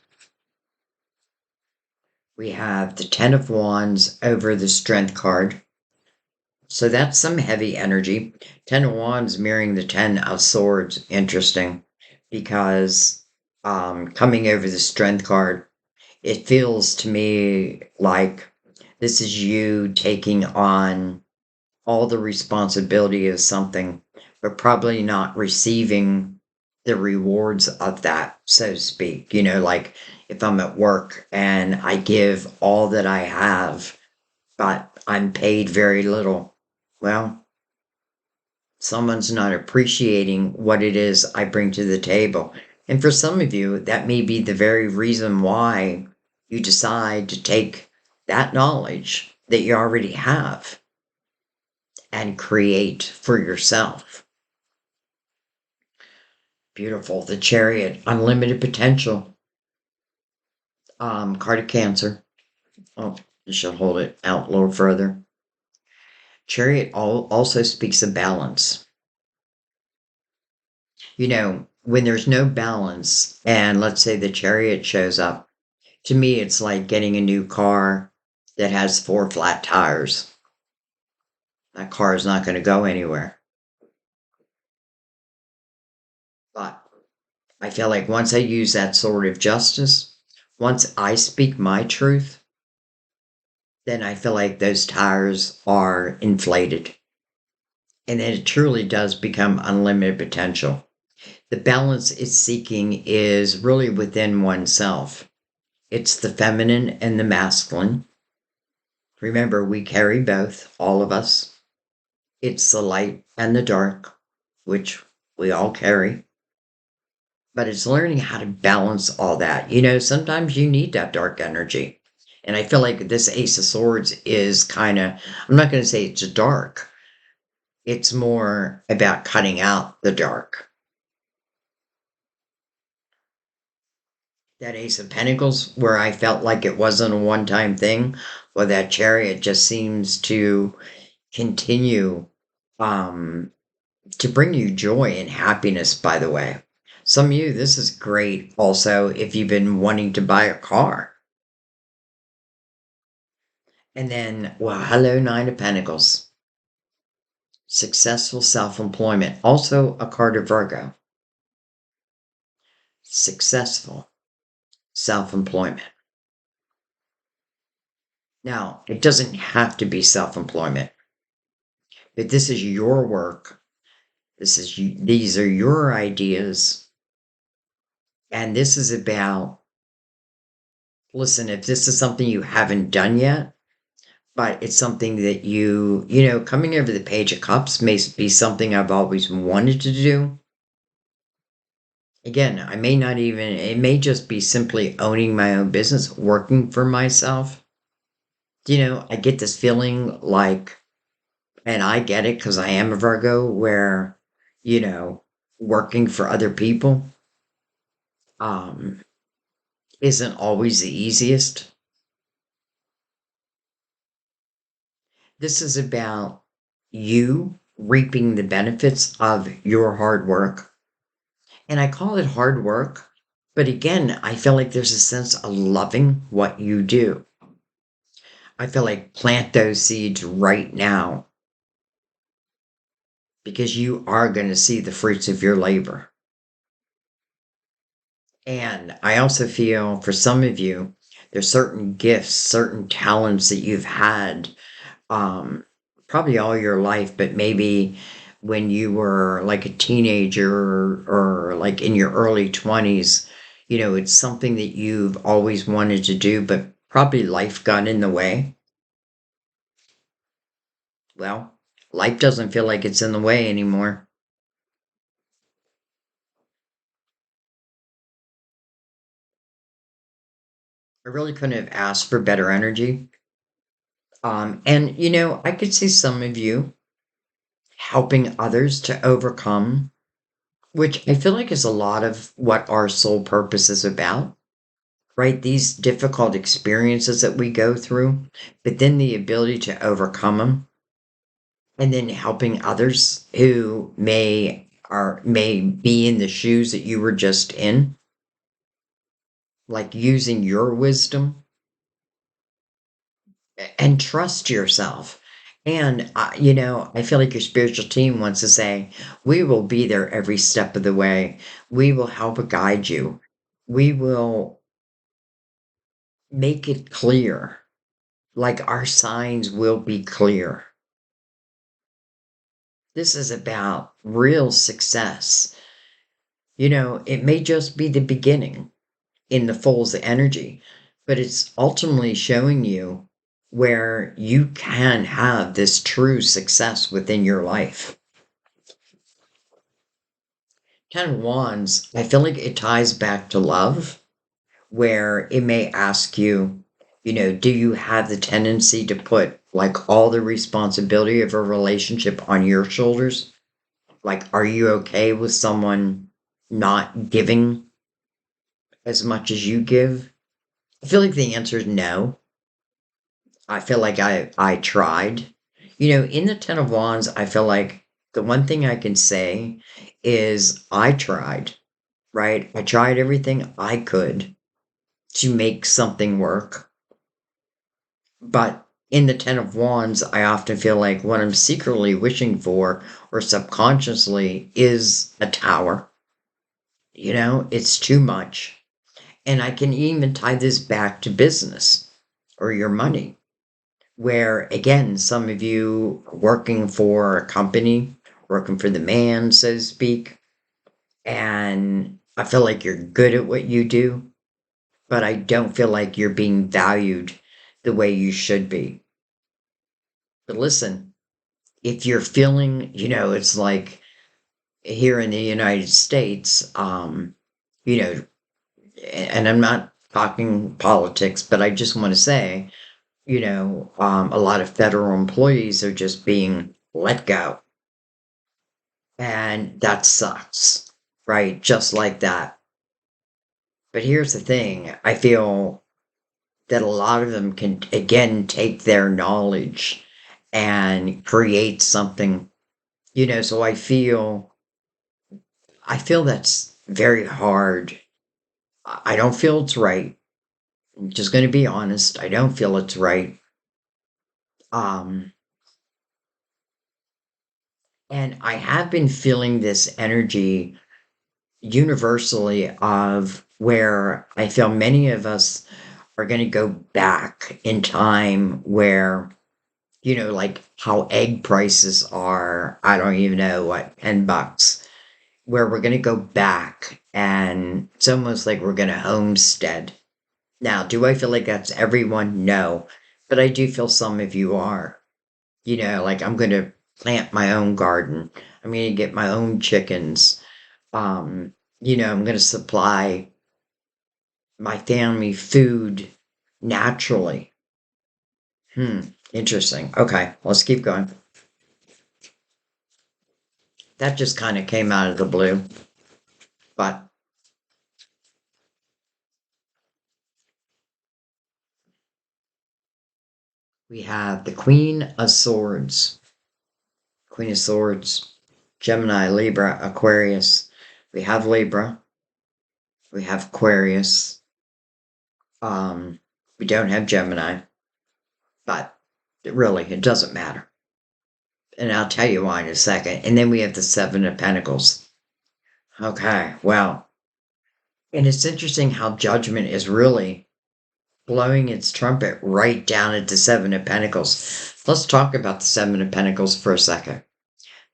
We have the Ten of Wands over the Strength card. So that's some heavy energy. Ten of Wands mirroring the Ten of Swords. Interesting. Because coming over the Strength card, it feels to me like this is you taking on all the responsibility of something, but probably not receiving the rewards of that, so to speak. Like if I'm at work and I give all that I have, but I'm paid very little. Well, someone's not appreciating what it is I bring to the table. And for some of you, that may be the very reason why you decide to take that knowledge that you already have and create for yourself. Beautiful. The Chariot, unlimited potential. Card of Cancer. Oh, you should hold it out a little further. Chariot also speaks of balance. When there's no balance, and let's say the Chariot shows up, to me, it's like getting a new car that has 4 flat tires. That car is not going to go anywhere. But I feel like once I use that sword of justice, once I speak my truth, then I feel like those tires are inflated. And then it truly does become unlimited potential. The balance it's seeking is really within oneself. It's the feminine and the masculine. Remember, we carry both, all of us. It's the light and the dark, which we all carry. But it's learning how to balance all that. Sometimes you need that dark energy. And I feel like this Ace of Swords is kind of, I'm not going to say it's dark. It's more about cutting out the dark. That Ace of Pentacles, where I felt like it wasn't a one time thing, or that Chariot just seems to continue um, to bring you joy and happiness, by the way. Some of you, this is great also if you've been wanting to buy a car. And then, well, hello, Nine of Pentacles. Successful self employment. Also a card of Virgo. Successful self employment. Now, it doesn't have to be self employment, but this is your work. These are your ideas. And this is about, listen, if this is something you haven't done yet, but it's something that coming over the Page of Cups may be something I've always wanted to do. Again, I may not even, it may just be simply owning my own business, working for myself. I get this feeling like, and I get it because I am a Virgo, where, you know, working for other people um, isn't always the easiest. This is about you reaping the benefits of your hard work. And I call it hard work, but again, I feel like there's a sense of loving what you do. I feel like plant those seeds right now because you are going to see the fruits of your labor. And I also feel for some of you, there's certain gifts, certain talents that you've had um, probably all your life, but maybe when you were like a teenager or like in your early 20s, it's something that you've always wanted to do, but probably life got in the way. Well, life doesn't feel like it's in the way anymore. I really couldn't have asked for better energy. And I could see some of you helping others to overcome, which I feel like is a lot of what our soul purpose is about, right? These difficult experiences that we go through, but then the ability to overcome them and then helping others who may be in the shoes that you were just in, like using your wisdom and trust yourself. And, I feel like your spiritual team wants to say, we will be there every step of the way. We will help guide you. We will make it clear, like our signs will be clear. This is about real success. It may just be the beginning in the Fool's energy, but it's ultimately showing you where you can have this true success within your life. Ten of Wands, I feel like it ties back to love, where it may ask you, do you have the tendency to put like all the responsibility of a relationship on your shoulders? Like, are you okay with someone not giving as much as you give? I feel like the answer is no. I feel like I tried. In the Ten of Wands, I feel like the one thing I can say is I tried, right? I tried everything I could to make something work. But in the Ten of Wands, I often feel like what I'm secretly wishing for or subconsciously is a tower. It's too much. And I can even tie this back to business or your money, where again, some of you working for a company, working for the man, so to speak, and I feel like you're good at what you do, but I don't feel like you're being valued the way you should be. But listen, if you're feeling, it's like here in the United States, you know, and I'm not talking politics, but I just want to say, a lot of federal employees are just being let go. And that sucks, right? Just like that. But here's the thing, I feel that a lot of them can, again, take their knowledge and create something, so I feel that's very hard. I don't feel it's right. I'm just going to be honest. I don't feel it's right. Um, and I have been feeling this energy universally of where I feel many of us are going to go back in time where, like how egg prices are, I don't even know what, $10, where we're going to go back and it's almost like we're going to homestead. Now, do I feel like that's everyone? No. But I do feel some of you are. Like I'm going to plant my own garden. I'm going to get my own chickens. Um, I'm going to supply my family food naturally. Hmm, interesting. Okay, let's keep going. That just kind of came out of the blue. But we have the Queen of Swords. Queen of Swords, Gemini, Libra, Aquarius. We have Libra. We have Aquarius. Um, we don't have Gemini, but it doesn't matter. And I'll tell you why in a second. And then we have the Seven of Pentacles. Okay, well, and it's interesting how judgment is really blowing its trumpet right down at the Seven of Pentacles. Let's talk about the Seven of Pentacles for a second.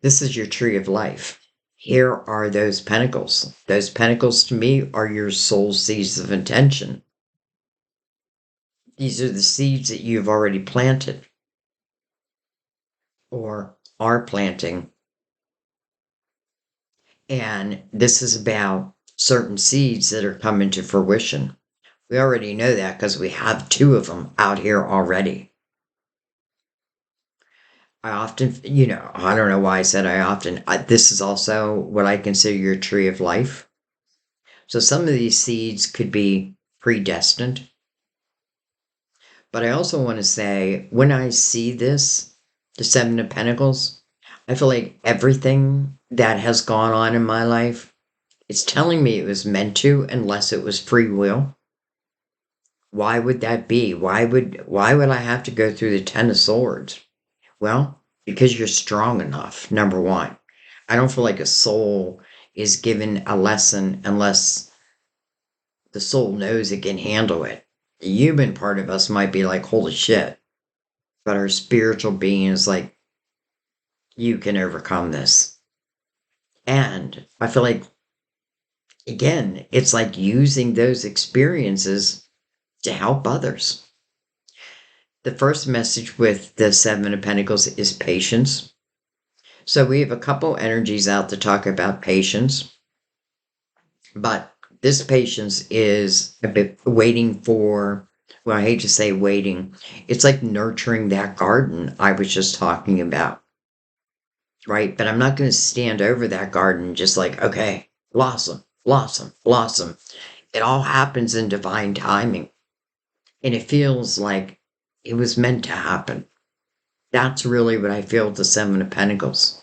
This is your tree of life. Here are those pentacles. Those pentacles to me are your soul seeds of intention. These are the seeds that you've already planted or are planting. And this is about certain seeds that are coming to fruition. We already know that because we have two of them out here already. I often, I don't know why I said I often, this is also what I consider your tree of life. So some of these seeds could be predestined. But I also want to say, when I see this, the Seven of Pentacles, I feel like everything that has gone on in my life, it's telling me it was meant to, unless it was free will. Why would that be? Why would I have to go through the Ten of Swords? Well, because you're strong enough, number one. I don't feel like a soul is given a lesson unless the soul knows it can handle it. The human part of us might be like, holy shit. But our spiritual being is like, you can overcome this. And I feel like, again, it's like using those experiences to help others. The first message with the Seven of Pentacles is patience. So we have a couple energies out to talk about patience. But this patience is a bit waiting for, well, I hate to say waiting. It's like nurturing that garden I was just talking about, right? But I'm not going to stand over that garden just like, okay, blossom, blossom, blossom. It all happens in divine timing. And it feels like it was meant to happen. That's really what I feel with the Seven of Pentacles.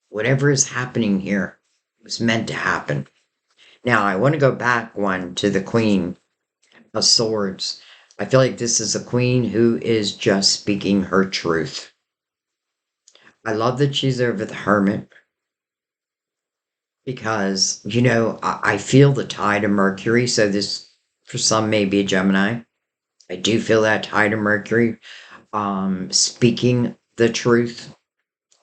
Whatever is happening here was meant to happen. Now, I want to go back one to the Queen of Swords. I feel like this is a queen who is just speaking her truth. I love that she's over the Hermit because, I feel the tide of Mercury. So this, for some, may be a Gemini. I do feel that tide of Mercury speaking the truth.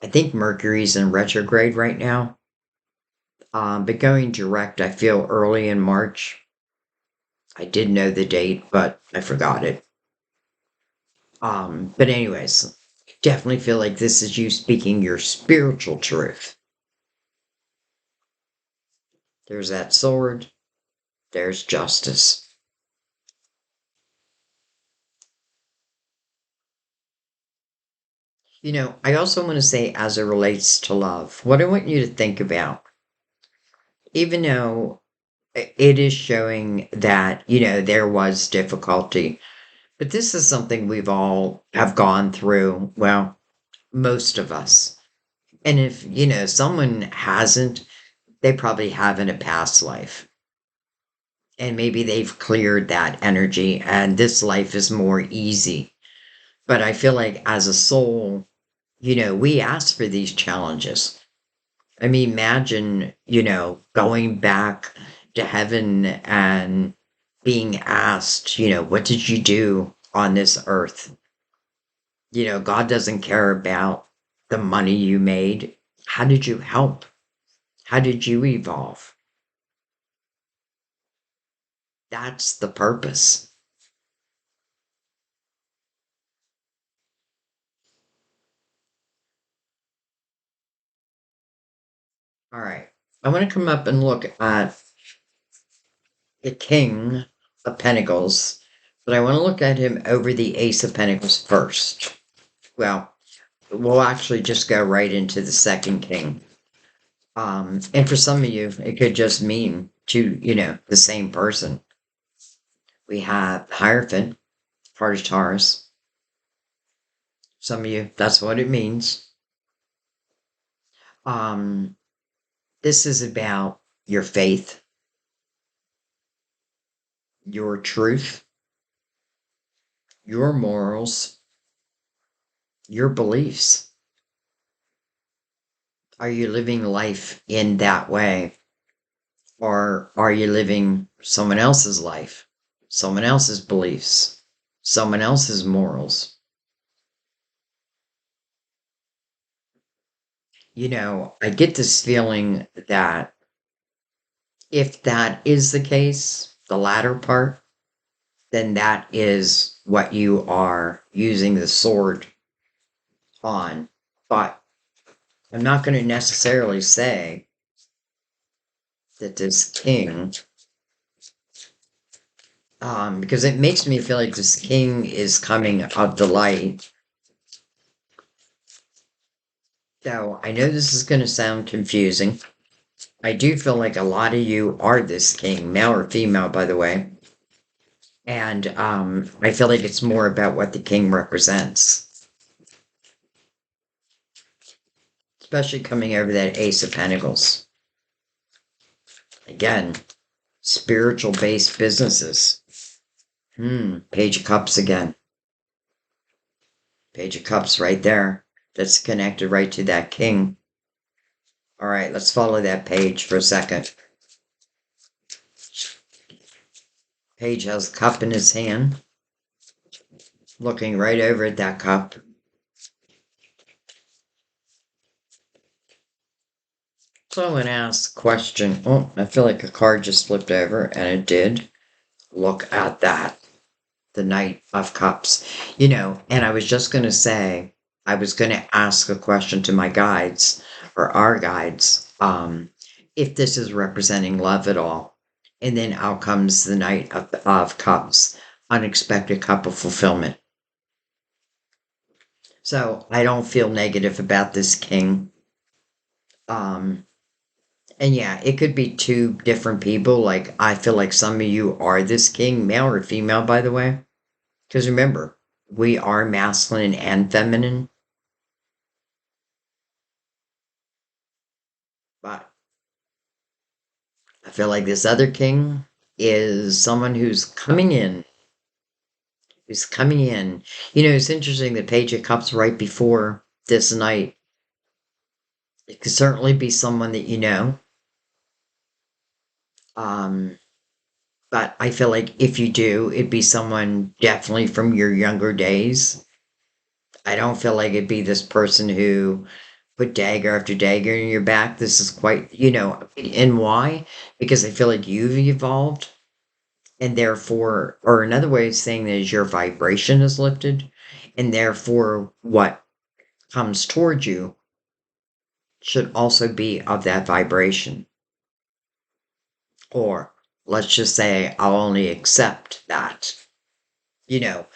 I think Mercury's in retrograde right now. But going direct, I feel early in March. I did know the date, but I forgot it. But anyways, definitely feel like this is you speaking your spiritual truth. There's that sword. There's justice. I also want to say, as it relates to love, what I want you to think about, even though it is showing that, there was difficulty, but this is something we've all have gone through. Well, most of us. And if, someone hasn't, they probably have in a past life. And maybe they've cleared that energy and this life is more easy. But I feel like as a soul, we ask for these challenges. I mean, imagine, going back to heaven and being asked, what did you do on this earth? God doesn't care about the money you made. How did you help? How did you evolve? That's the purpose. All right. I want to come up and look at the King of Pentacles, but I want to look at him over the Ace of Pentacles first. Well, we'll actually just go right into the second king. And for some of you, it could just mean to, the same person. We have Hierophant, part of Taurus. Some of you, that's what it means. Um, this is about your faith, your truth, your morals, your beliefs. Are you living life in that way? Or are you living someone else's life, someone else's beliefs, someone else's morals? I get this feeling that if that is the case, the latter part, then that is what you are using the sword on. But I'm not going to necessarily say that this king, because it makes me feel like this king is coming of the light. So I know this is going to sound confusing. I do feel like a lot of you are this king, male or female, by the way. And I feel like it's more about what the king represents, especially coming over that Ace of Pentacles. Again, spiritual based businesses. Page of Cups again. Page of Cups right there. That's connected right to that king. All right, let's follow that page for a second. Page has a cup in his hand, looking right over at that cup. So I'm going to ask a question. Oh, I feel like a card just flipped over, and it did. Look at that. The Knight of Cups. And I was just going to say, I was going to ask a question to my guides, or our guides, if this is representing love at all. And then out comes the Knight of Cups, unexpected cup of fulfillment. So I don't feel negative about this king. Um, and yeah, it could be two different people. Like, I feel like some of you are this king, male or female, by the way. Because remember, we are masculine and feminine. But I feel like this other king is someone who's coming in. Who's coming in. It's interesting the Page of Cups right before this Knight. It could certainly be someone that you know. Um, but I feel like if you do, it'd be someone definitely from your younger days. I don't feel like it'd be this person who put dagger after dagger in your back. This is quite, and why? Because I feel like you've evolved, and therefore, or another way of saying that is your vibration is lifted, and therefore, what comes towards you should also be of that vibration. Or let's just say I'll only accept that. You know,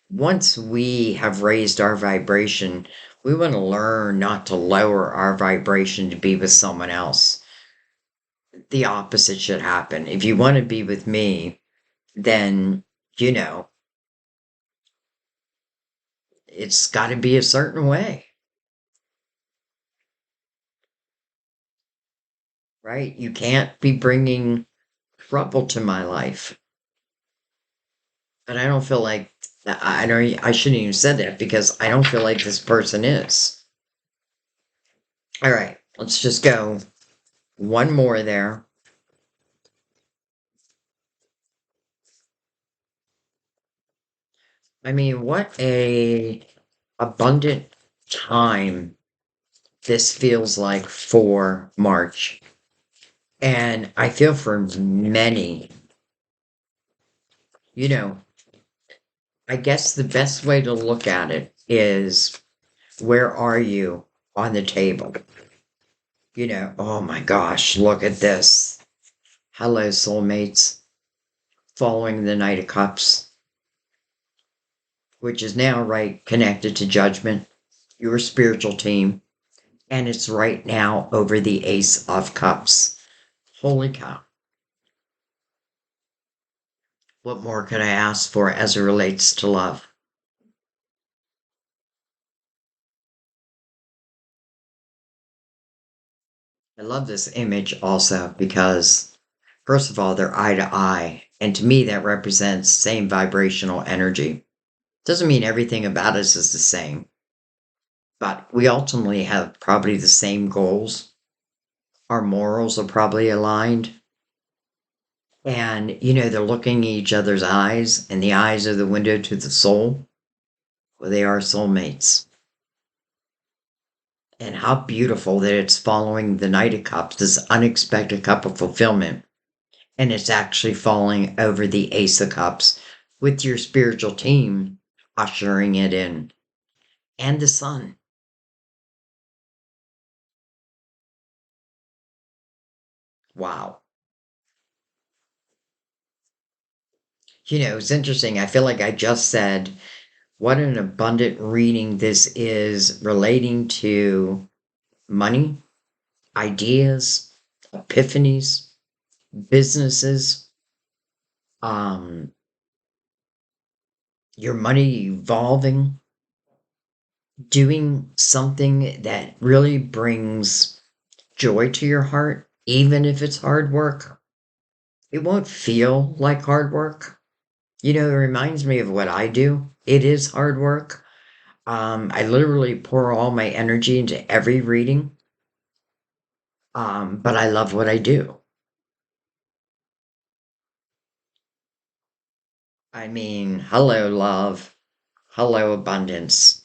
once we have raised our vibration, we want to learn not to lower our vibration to be with someone else. The opposite should happen. If you want to be with me, then, you know, it's got to be a certain way, right? You can't be bringing trouble to my life. But I don't feel like I don't. I shouldn't even said that because I don't feel like this person is. All right, let's just go one more there. I mean, what a abundant time this feels like for March. And I feel for many, you know, I guess the best way to look at it is where are you on the table? Oh my gosh, look at this. Hello, soulmates. Following the Knight of Cups, which is now right connected to Judgment, your spiritual team, and it's right now over the Ace of Cups. Holy cow. What more could I ask for as it relates to love? I love this image also because, first of all, they're eye to eye. And to me, that represents same vibrational energy. Doesn't mean everything about us is the same, but we ultimately have probably the same goals. Our morals are probably aligned. And, they're looking in each other's eyes, and the eyes are the window to the soul. Well, they are soulmates. And how beautiful that it's following the Knight of Cups, this unexpected cup of fulfillment. And it's actually falling over the Ace of Cups with your spiritual team ushering it in. And the sun. Wow. It's interesting. I feel like I just said what an abundant reading this is relating to money, ideas, epiphanies, businesses, um, your money evolving, doing something that really brings joy to your heart, even if it's hard work. It won't feel like hard work. It reminds me of what I do. It is hard work. I literally pour all my energy into every reading. But I love what I do. I mean, hello, love. Hello, abundance.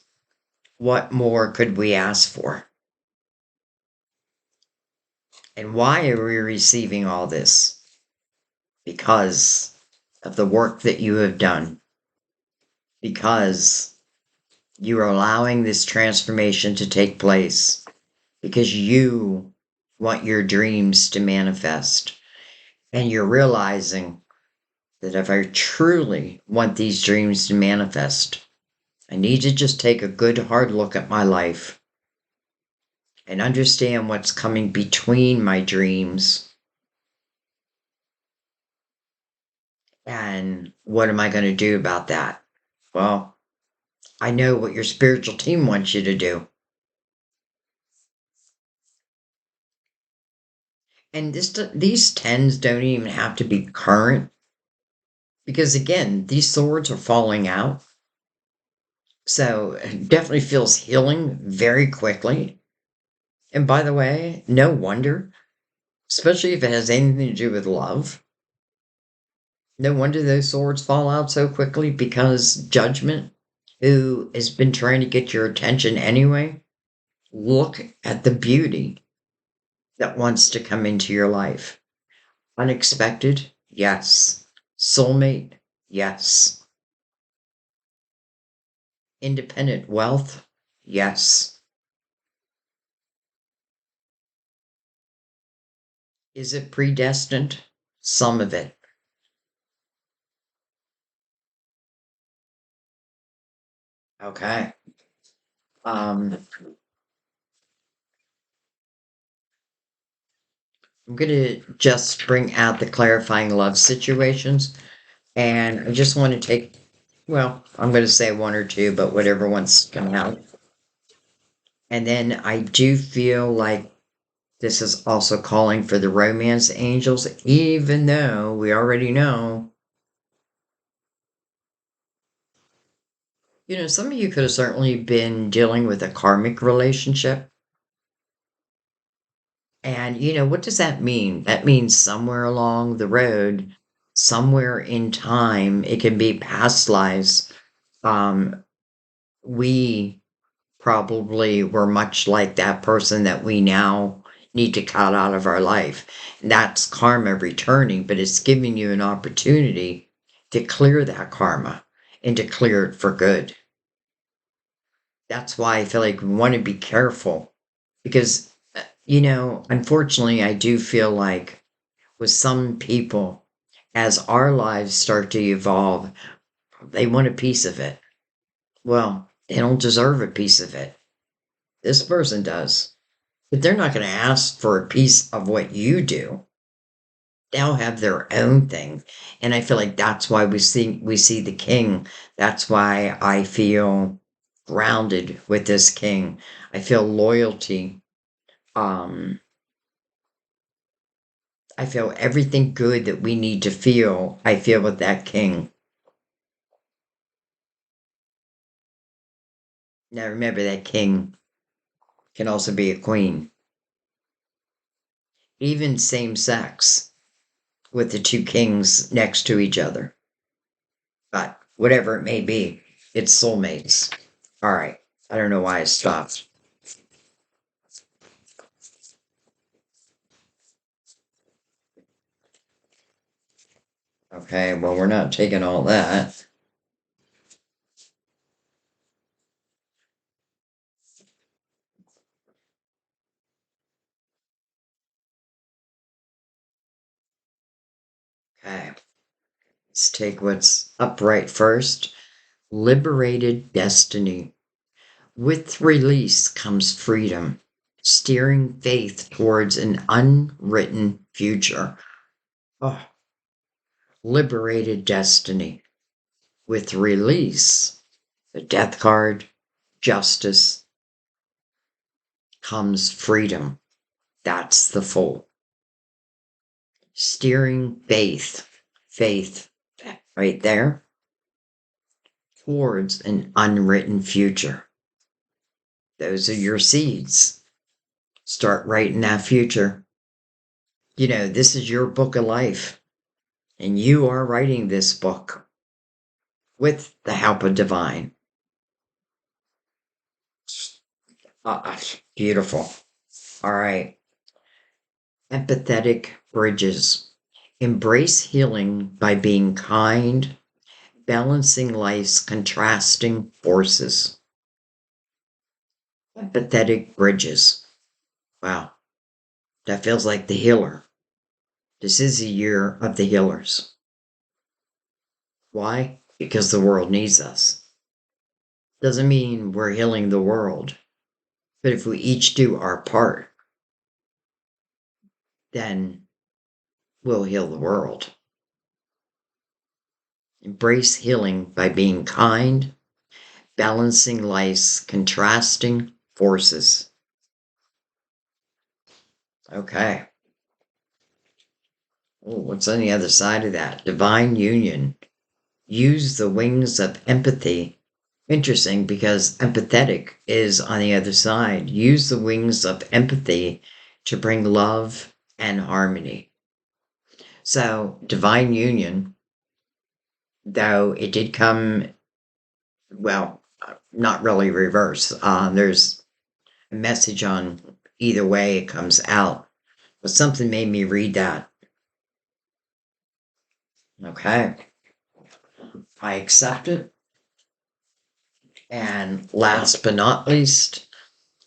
What more could we ask for? And why are we receiving all this? Because of the work that you have done. Because you are allowing this transformation to take place. Because you want your dreams to manifest. And you're realizing that if I truly want these dreams to manifest, I need to just take a good hard look at my life and understand what's coming between my dreams. And what am I going to do about that? Well, I know what your spiritual team wants you to do. And these tens don't even have to be current. Because again, these swords are falling out. So it definitely feels healing very quickly. And by the way, no wonder, especially if it has anything to do with love. No wonder those swords fall out so quickly because Judgment, who has been trying to get your attention anyway, look at the beauty that wants to come into your life. Unexpected, yes. Soulmate, yes. Independent wealth, yes. Is it predestined? some of it. Okay. Um, I'm going to just bring out the clarifying love situations. And I just want to take, well, I'm going to say one or two, but whatever wants to come out. And then I do feel like this is also calling for the romance angels, even though we already know, some of you could have certainly been dealing with a karmic relationship. And, what does that mean? That means somewhere along the road, somewhere in time, it can be past lives. Um, we probably were much like that person that we now need to cut out of our life. That's karma returning, but it's giving you an opportunity to clear that karma and to clear it for good. That's why I feel like we want to be careful because, unfortunately, I do feel like with some people, as our lives start to evolve, they want a piece of it. Well, they don't deserve a piece of it. This person does. But they're not going to ask for a piece of what you do. They'll have their own thing. And I feel like that's why we see the king. That's why I feel grounded with this king. I feel loyalty. Um I feel everything good that we need to feel. I feel with that king. Now remember that king can also be a queen. Even same sex with the two kings next to each other. But whatever it may be, it's soulmates. All right. I don't know why I stopped. Okay, well, we're not taking all that. Okay, let's take what's upright first. Liberated destiny. With release comes freedom, steering faith towards an unwritten future. Oh, liberated destiny. With release, the death card, justice, comes freedom. That's the full. Steering faith, right there, towards an unwritten future. Those are your seeds. Start writing that future. This is your book of life, and you are writing this book with the help of divine. Beautiful. All right. Empathetic bridges. Embrace healing by being kind, balancing life's contrasting forces. Empathetic bridges. Wow, that feels like the healer. This is a year of the healers. Why? Because the world needs us. Doesn't mean we're healing the world, but if we each do our part, then we'll heal the world. Embrace healing by being kind, balancing life's contrasting forces. Okay. Oh, what's on the other side of that? Divine union. Use the wings of empathy. Interesting because empathetic is on the other side. Use the wings of empathy to bring love and harmony. So, divine union, though it did come, well, not really reverse. There's a message on either way it comes out, but something made me read that. Okay, I accept it. And last but not least,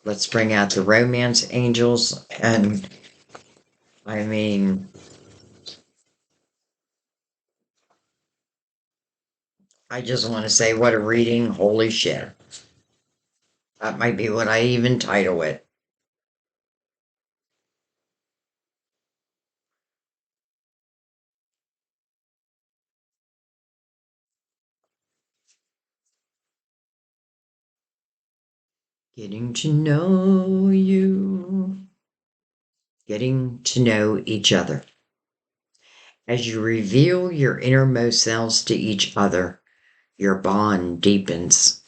let's bring out the romance angels. And I mean, I just want to say, what a reading. Holy shit. That might be what I even title it. Getting to know you. Getting to know each other. As you reveal your innermost selves to each other, your bond deepens.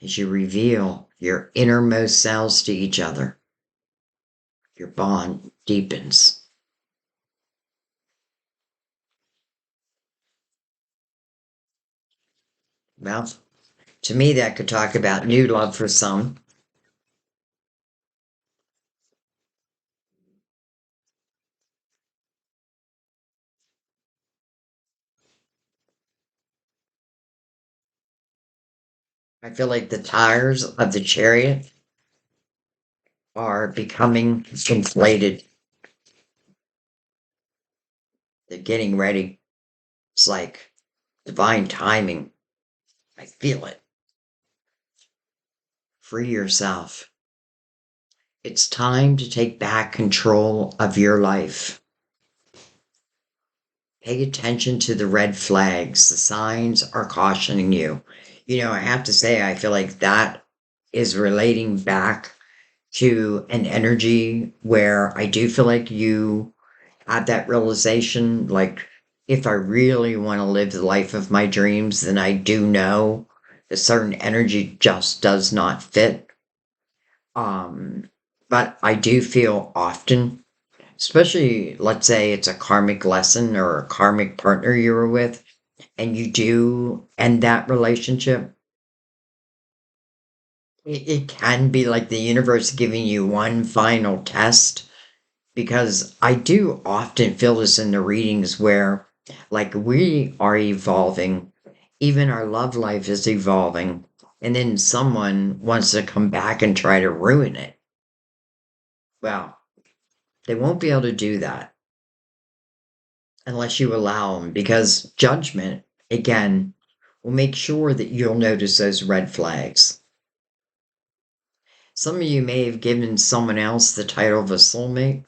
As you reveal your innermost selves to each other, your bond deepens. Well, to me, that could talk about new love for some. I feel like the tires of the chariot are becoming inflated. They're getting ready. It's like divine timing. I feel it. Free yourself. It's time to take back control of your life. Pay attention to the red flags. The signs are cautioning you. I have to say, I feel like that is relating back to an energy where I do feel like you had that realization, like, if I really want to live the life of my dreams, then I do know a certain energy just does not fit. Um, but I do feel often, especially let's say it's a karmic lesson or a karmic partner you were with, and you do end that relationship, it can be like the universe giving you one final test because I do often feel this in the readings where, like, we are evolving, even our love life is evolving, and then someone wants to come back and try to ruin it. Well, they won't be able to do that unless you allow them, because judgment, again, will make sure that you'll notice those red flags. Some of you may have given someone else the title of a soulmate,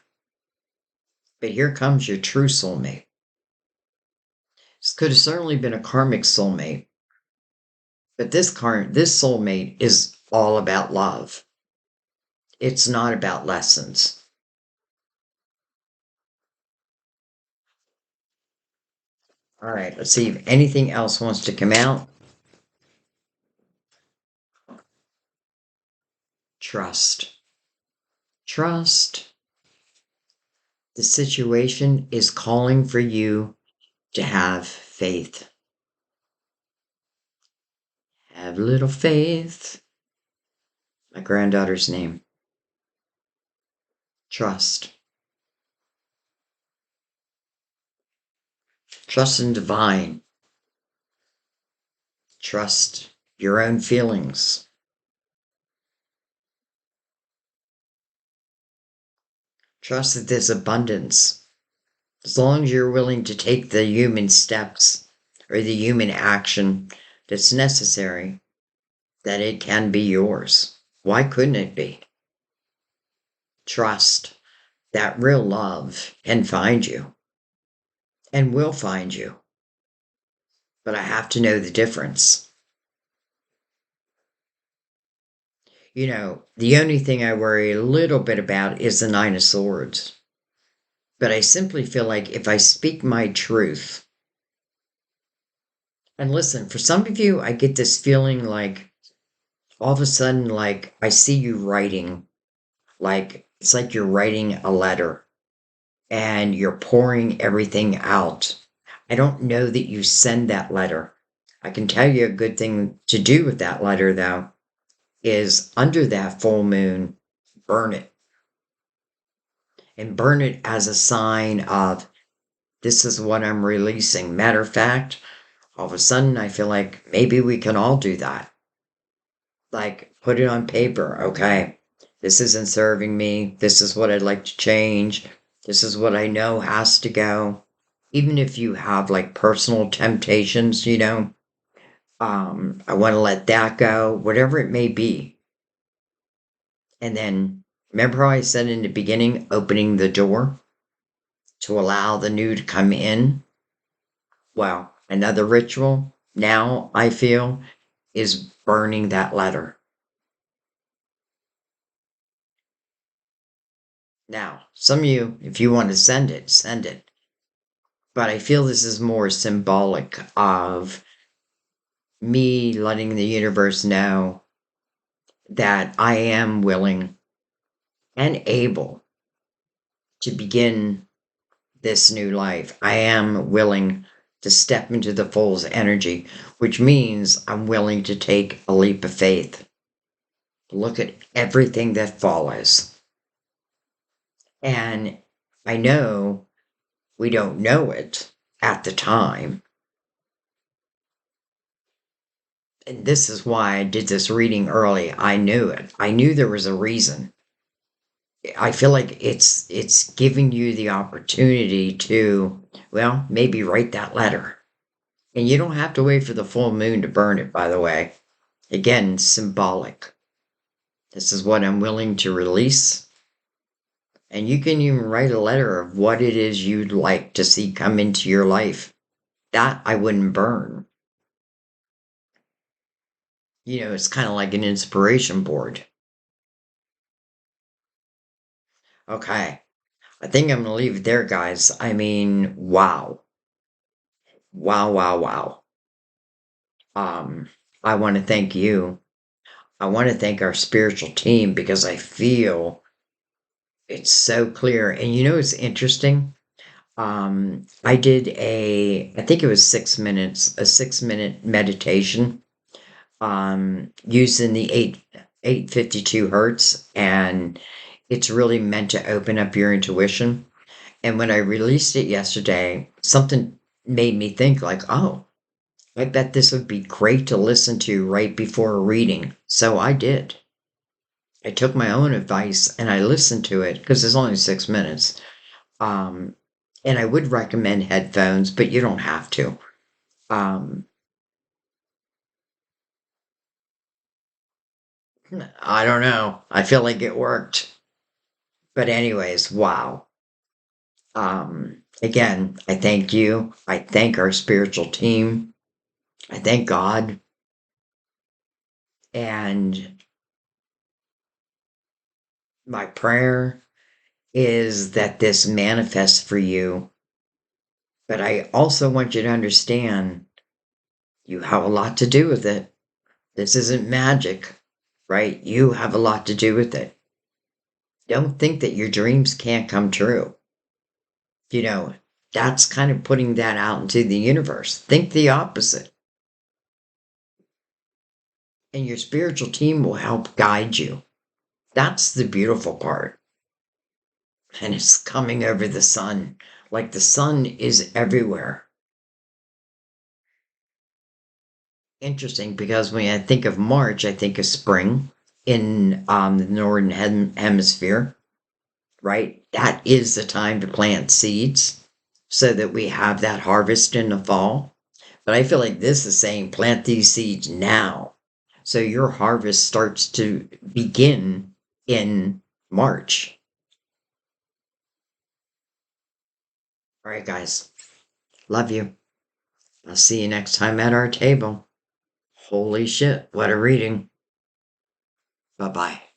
but here comes your true soulmate. This could have certainly been a karmic soulmate, but this soulmate is all about love. It's not about lessons. All right, let's see if anything else wants to come out. Trust. Trust. The situation is calling for you to have faith. Have little faith. My granddaughter's name. Trust. Trust in divine. Trust your own feelings. Trust that there's abundance. As long as you're willing to take the human steps or the human action that's necessary, that it can be yours. Why couldn't it be? Trust that real love can find you and will find you. But I have to know the difference. The only thing I worry a little bit about is the Nine of Swords. But I simply feel like if I speak my truth, and listen, for some of you, I get this feeling like all of a sudden, like I see you writing, like it's like you're writing a letter and you're pouring everything out. I don't know that you send that letter. I can tell you a good thing to do with that letter, though, is under that full moon, burn it. And burn it as a sign of this is what I'm releasing. Matter of fact, all of a sudden I feel like maybe we can all do that. Like, put it on paper. Okay, this isn't serving me. This is what I'd like to change. This is what I know has to go. even if you have like personal temptations, I want to let that go, whatever it may be. And then remember how I said in the beginning, opening the door to allow the new to come in? Well, another ritual now I feel is burning that letter. Now, some of you, if you want to send it, send it. But I feel this is more symbolic of me letting the universe know that I am willing and able to begin this new life. I am willing to step into the fool's energy, which means I'm willing to take a leap of faith. Look at everything that follows. And I know we don't know it at the time. And this is why I did this reading early. I knew it. I knew there was a reason. I feel like it's giving you the opportunity to, well, maybe write that letter. And you don't have to wait for the full moon to burn it, by the way. Again, symbolic. This is what I'm willing to release. And you can even write a letter of what it is you'd like to see come into your life. That I wouldn't burn. It's kind of like an inspiration board. Okay. I think I'm going to leave it there, guys. I mean, wow. Wow, wow, wow. I want to thank you. I want to thank our spiritual team because I feel it's so clear. And it's interesting. I did I think it was 6 minutes, a 6 minute meditation, using the 852 hertz. And it's really meant to open up your intuition. And when I released it yesterday, something made me think like, oh, I bet this would be great to listen to right before a reading. So I did. I took my own advice and I listened to it because it's only 6 minutes. Um, and I would recommend headphones, but you don't have to. Um, I don't know. I feel like it worked. But anyways, wow. Again, I thank you. I thank our spiritual team. I thank God. And my prayer is that this manifests for you. But I also want you to understand you have a lot to do with it. This isn't magic, right? You have a lot to do with it. Don't think that your dreams can't come true. You know, that's kind of putting that out into the universe. Think the opposite. And your spiritual team will help guide you. That's the beautiful part. And it's coming over the sun. Like the sun is everywhere. Interesting because when I think of March, I think of spring in the northern hemisphere, right? That is the time to plant seeds so that we have that harvest in the fall. But I feel like this is saying plant these seeds now. So your harvest starts to begin in March. All right, guys. Love you. I'll see you next time at our table. Holy shit, what a reading. Bye bye.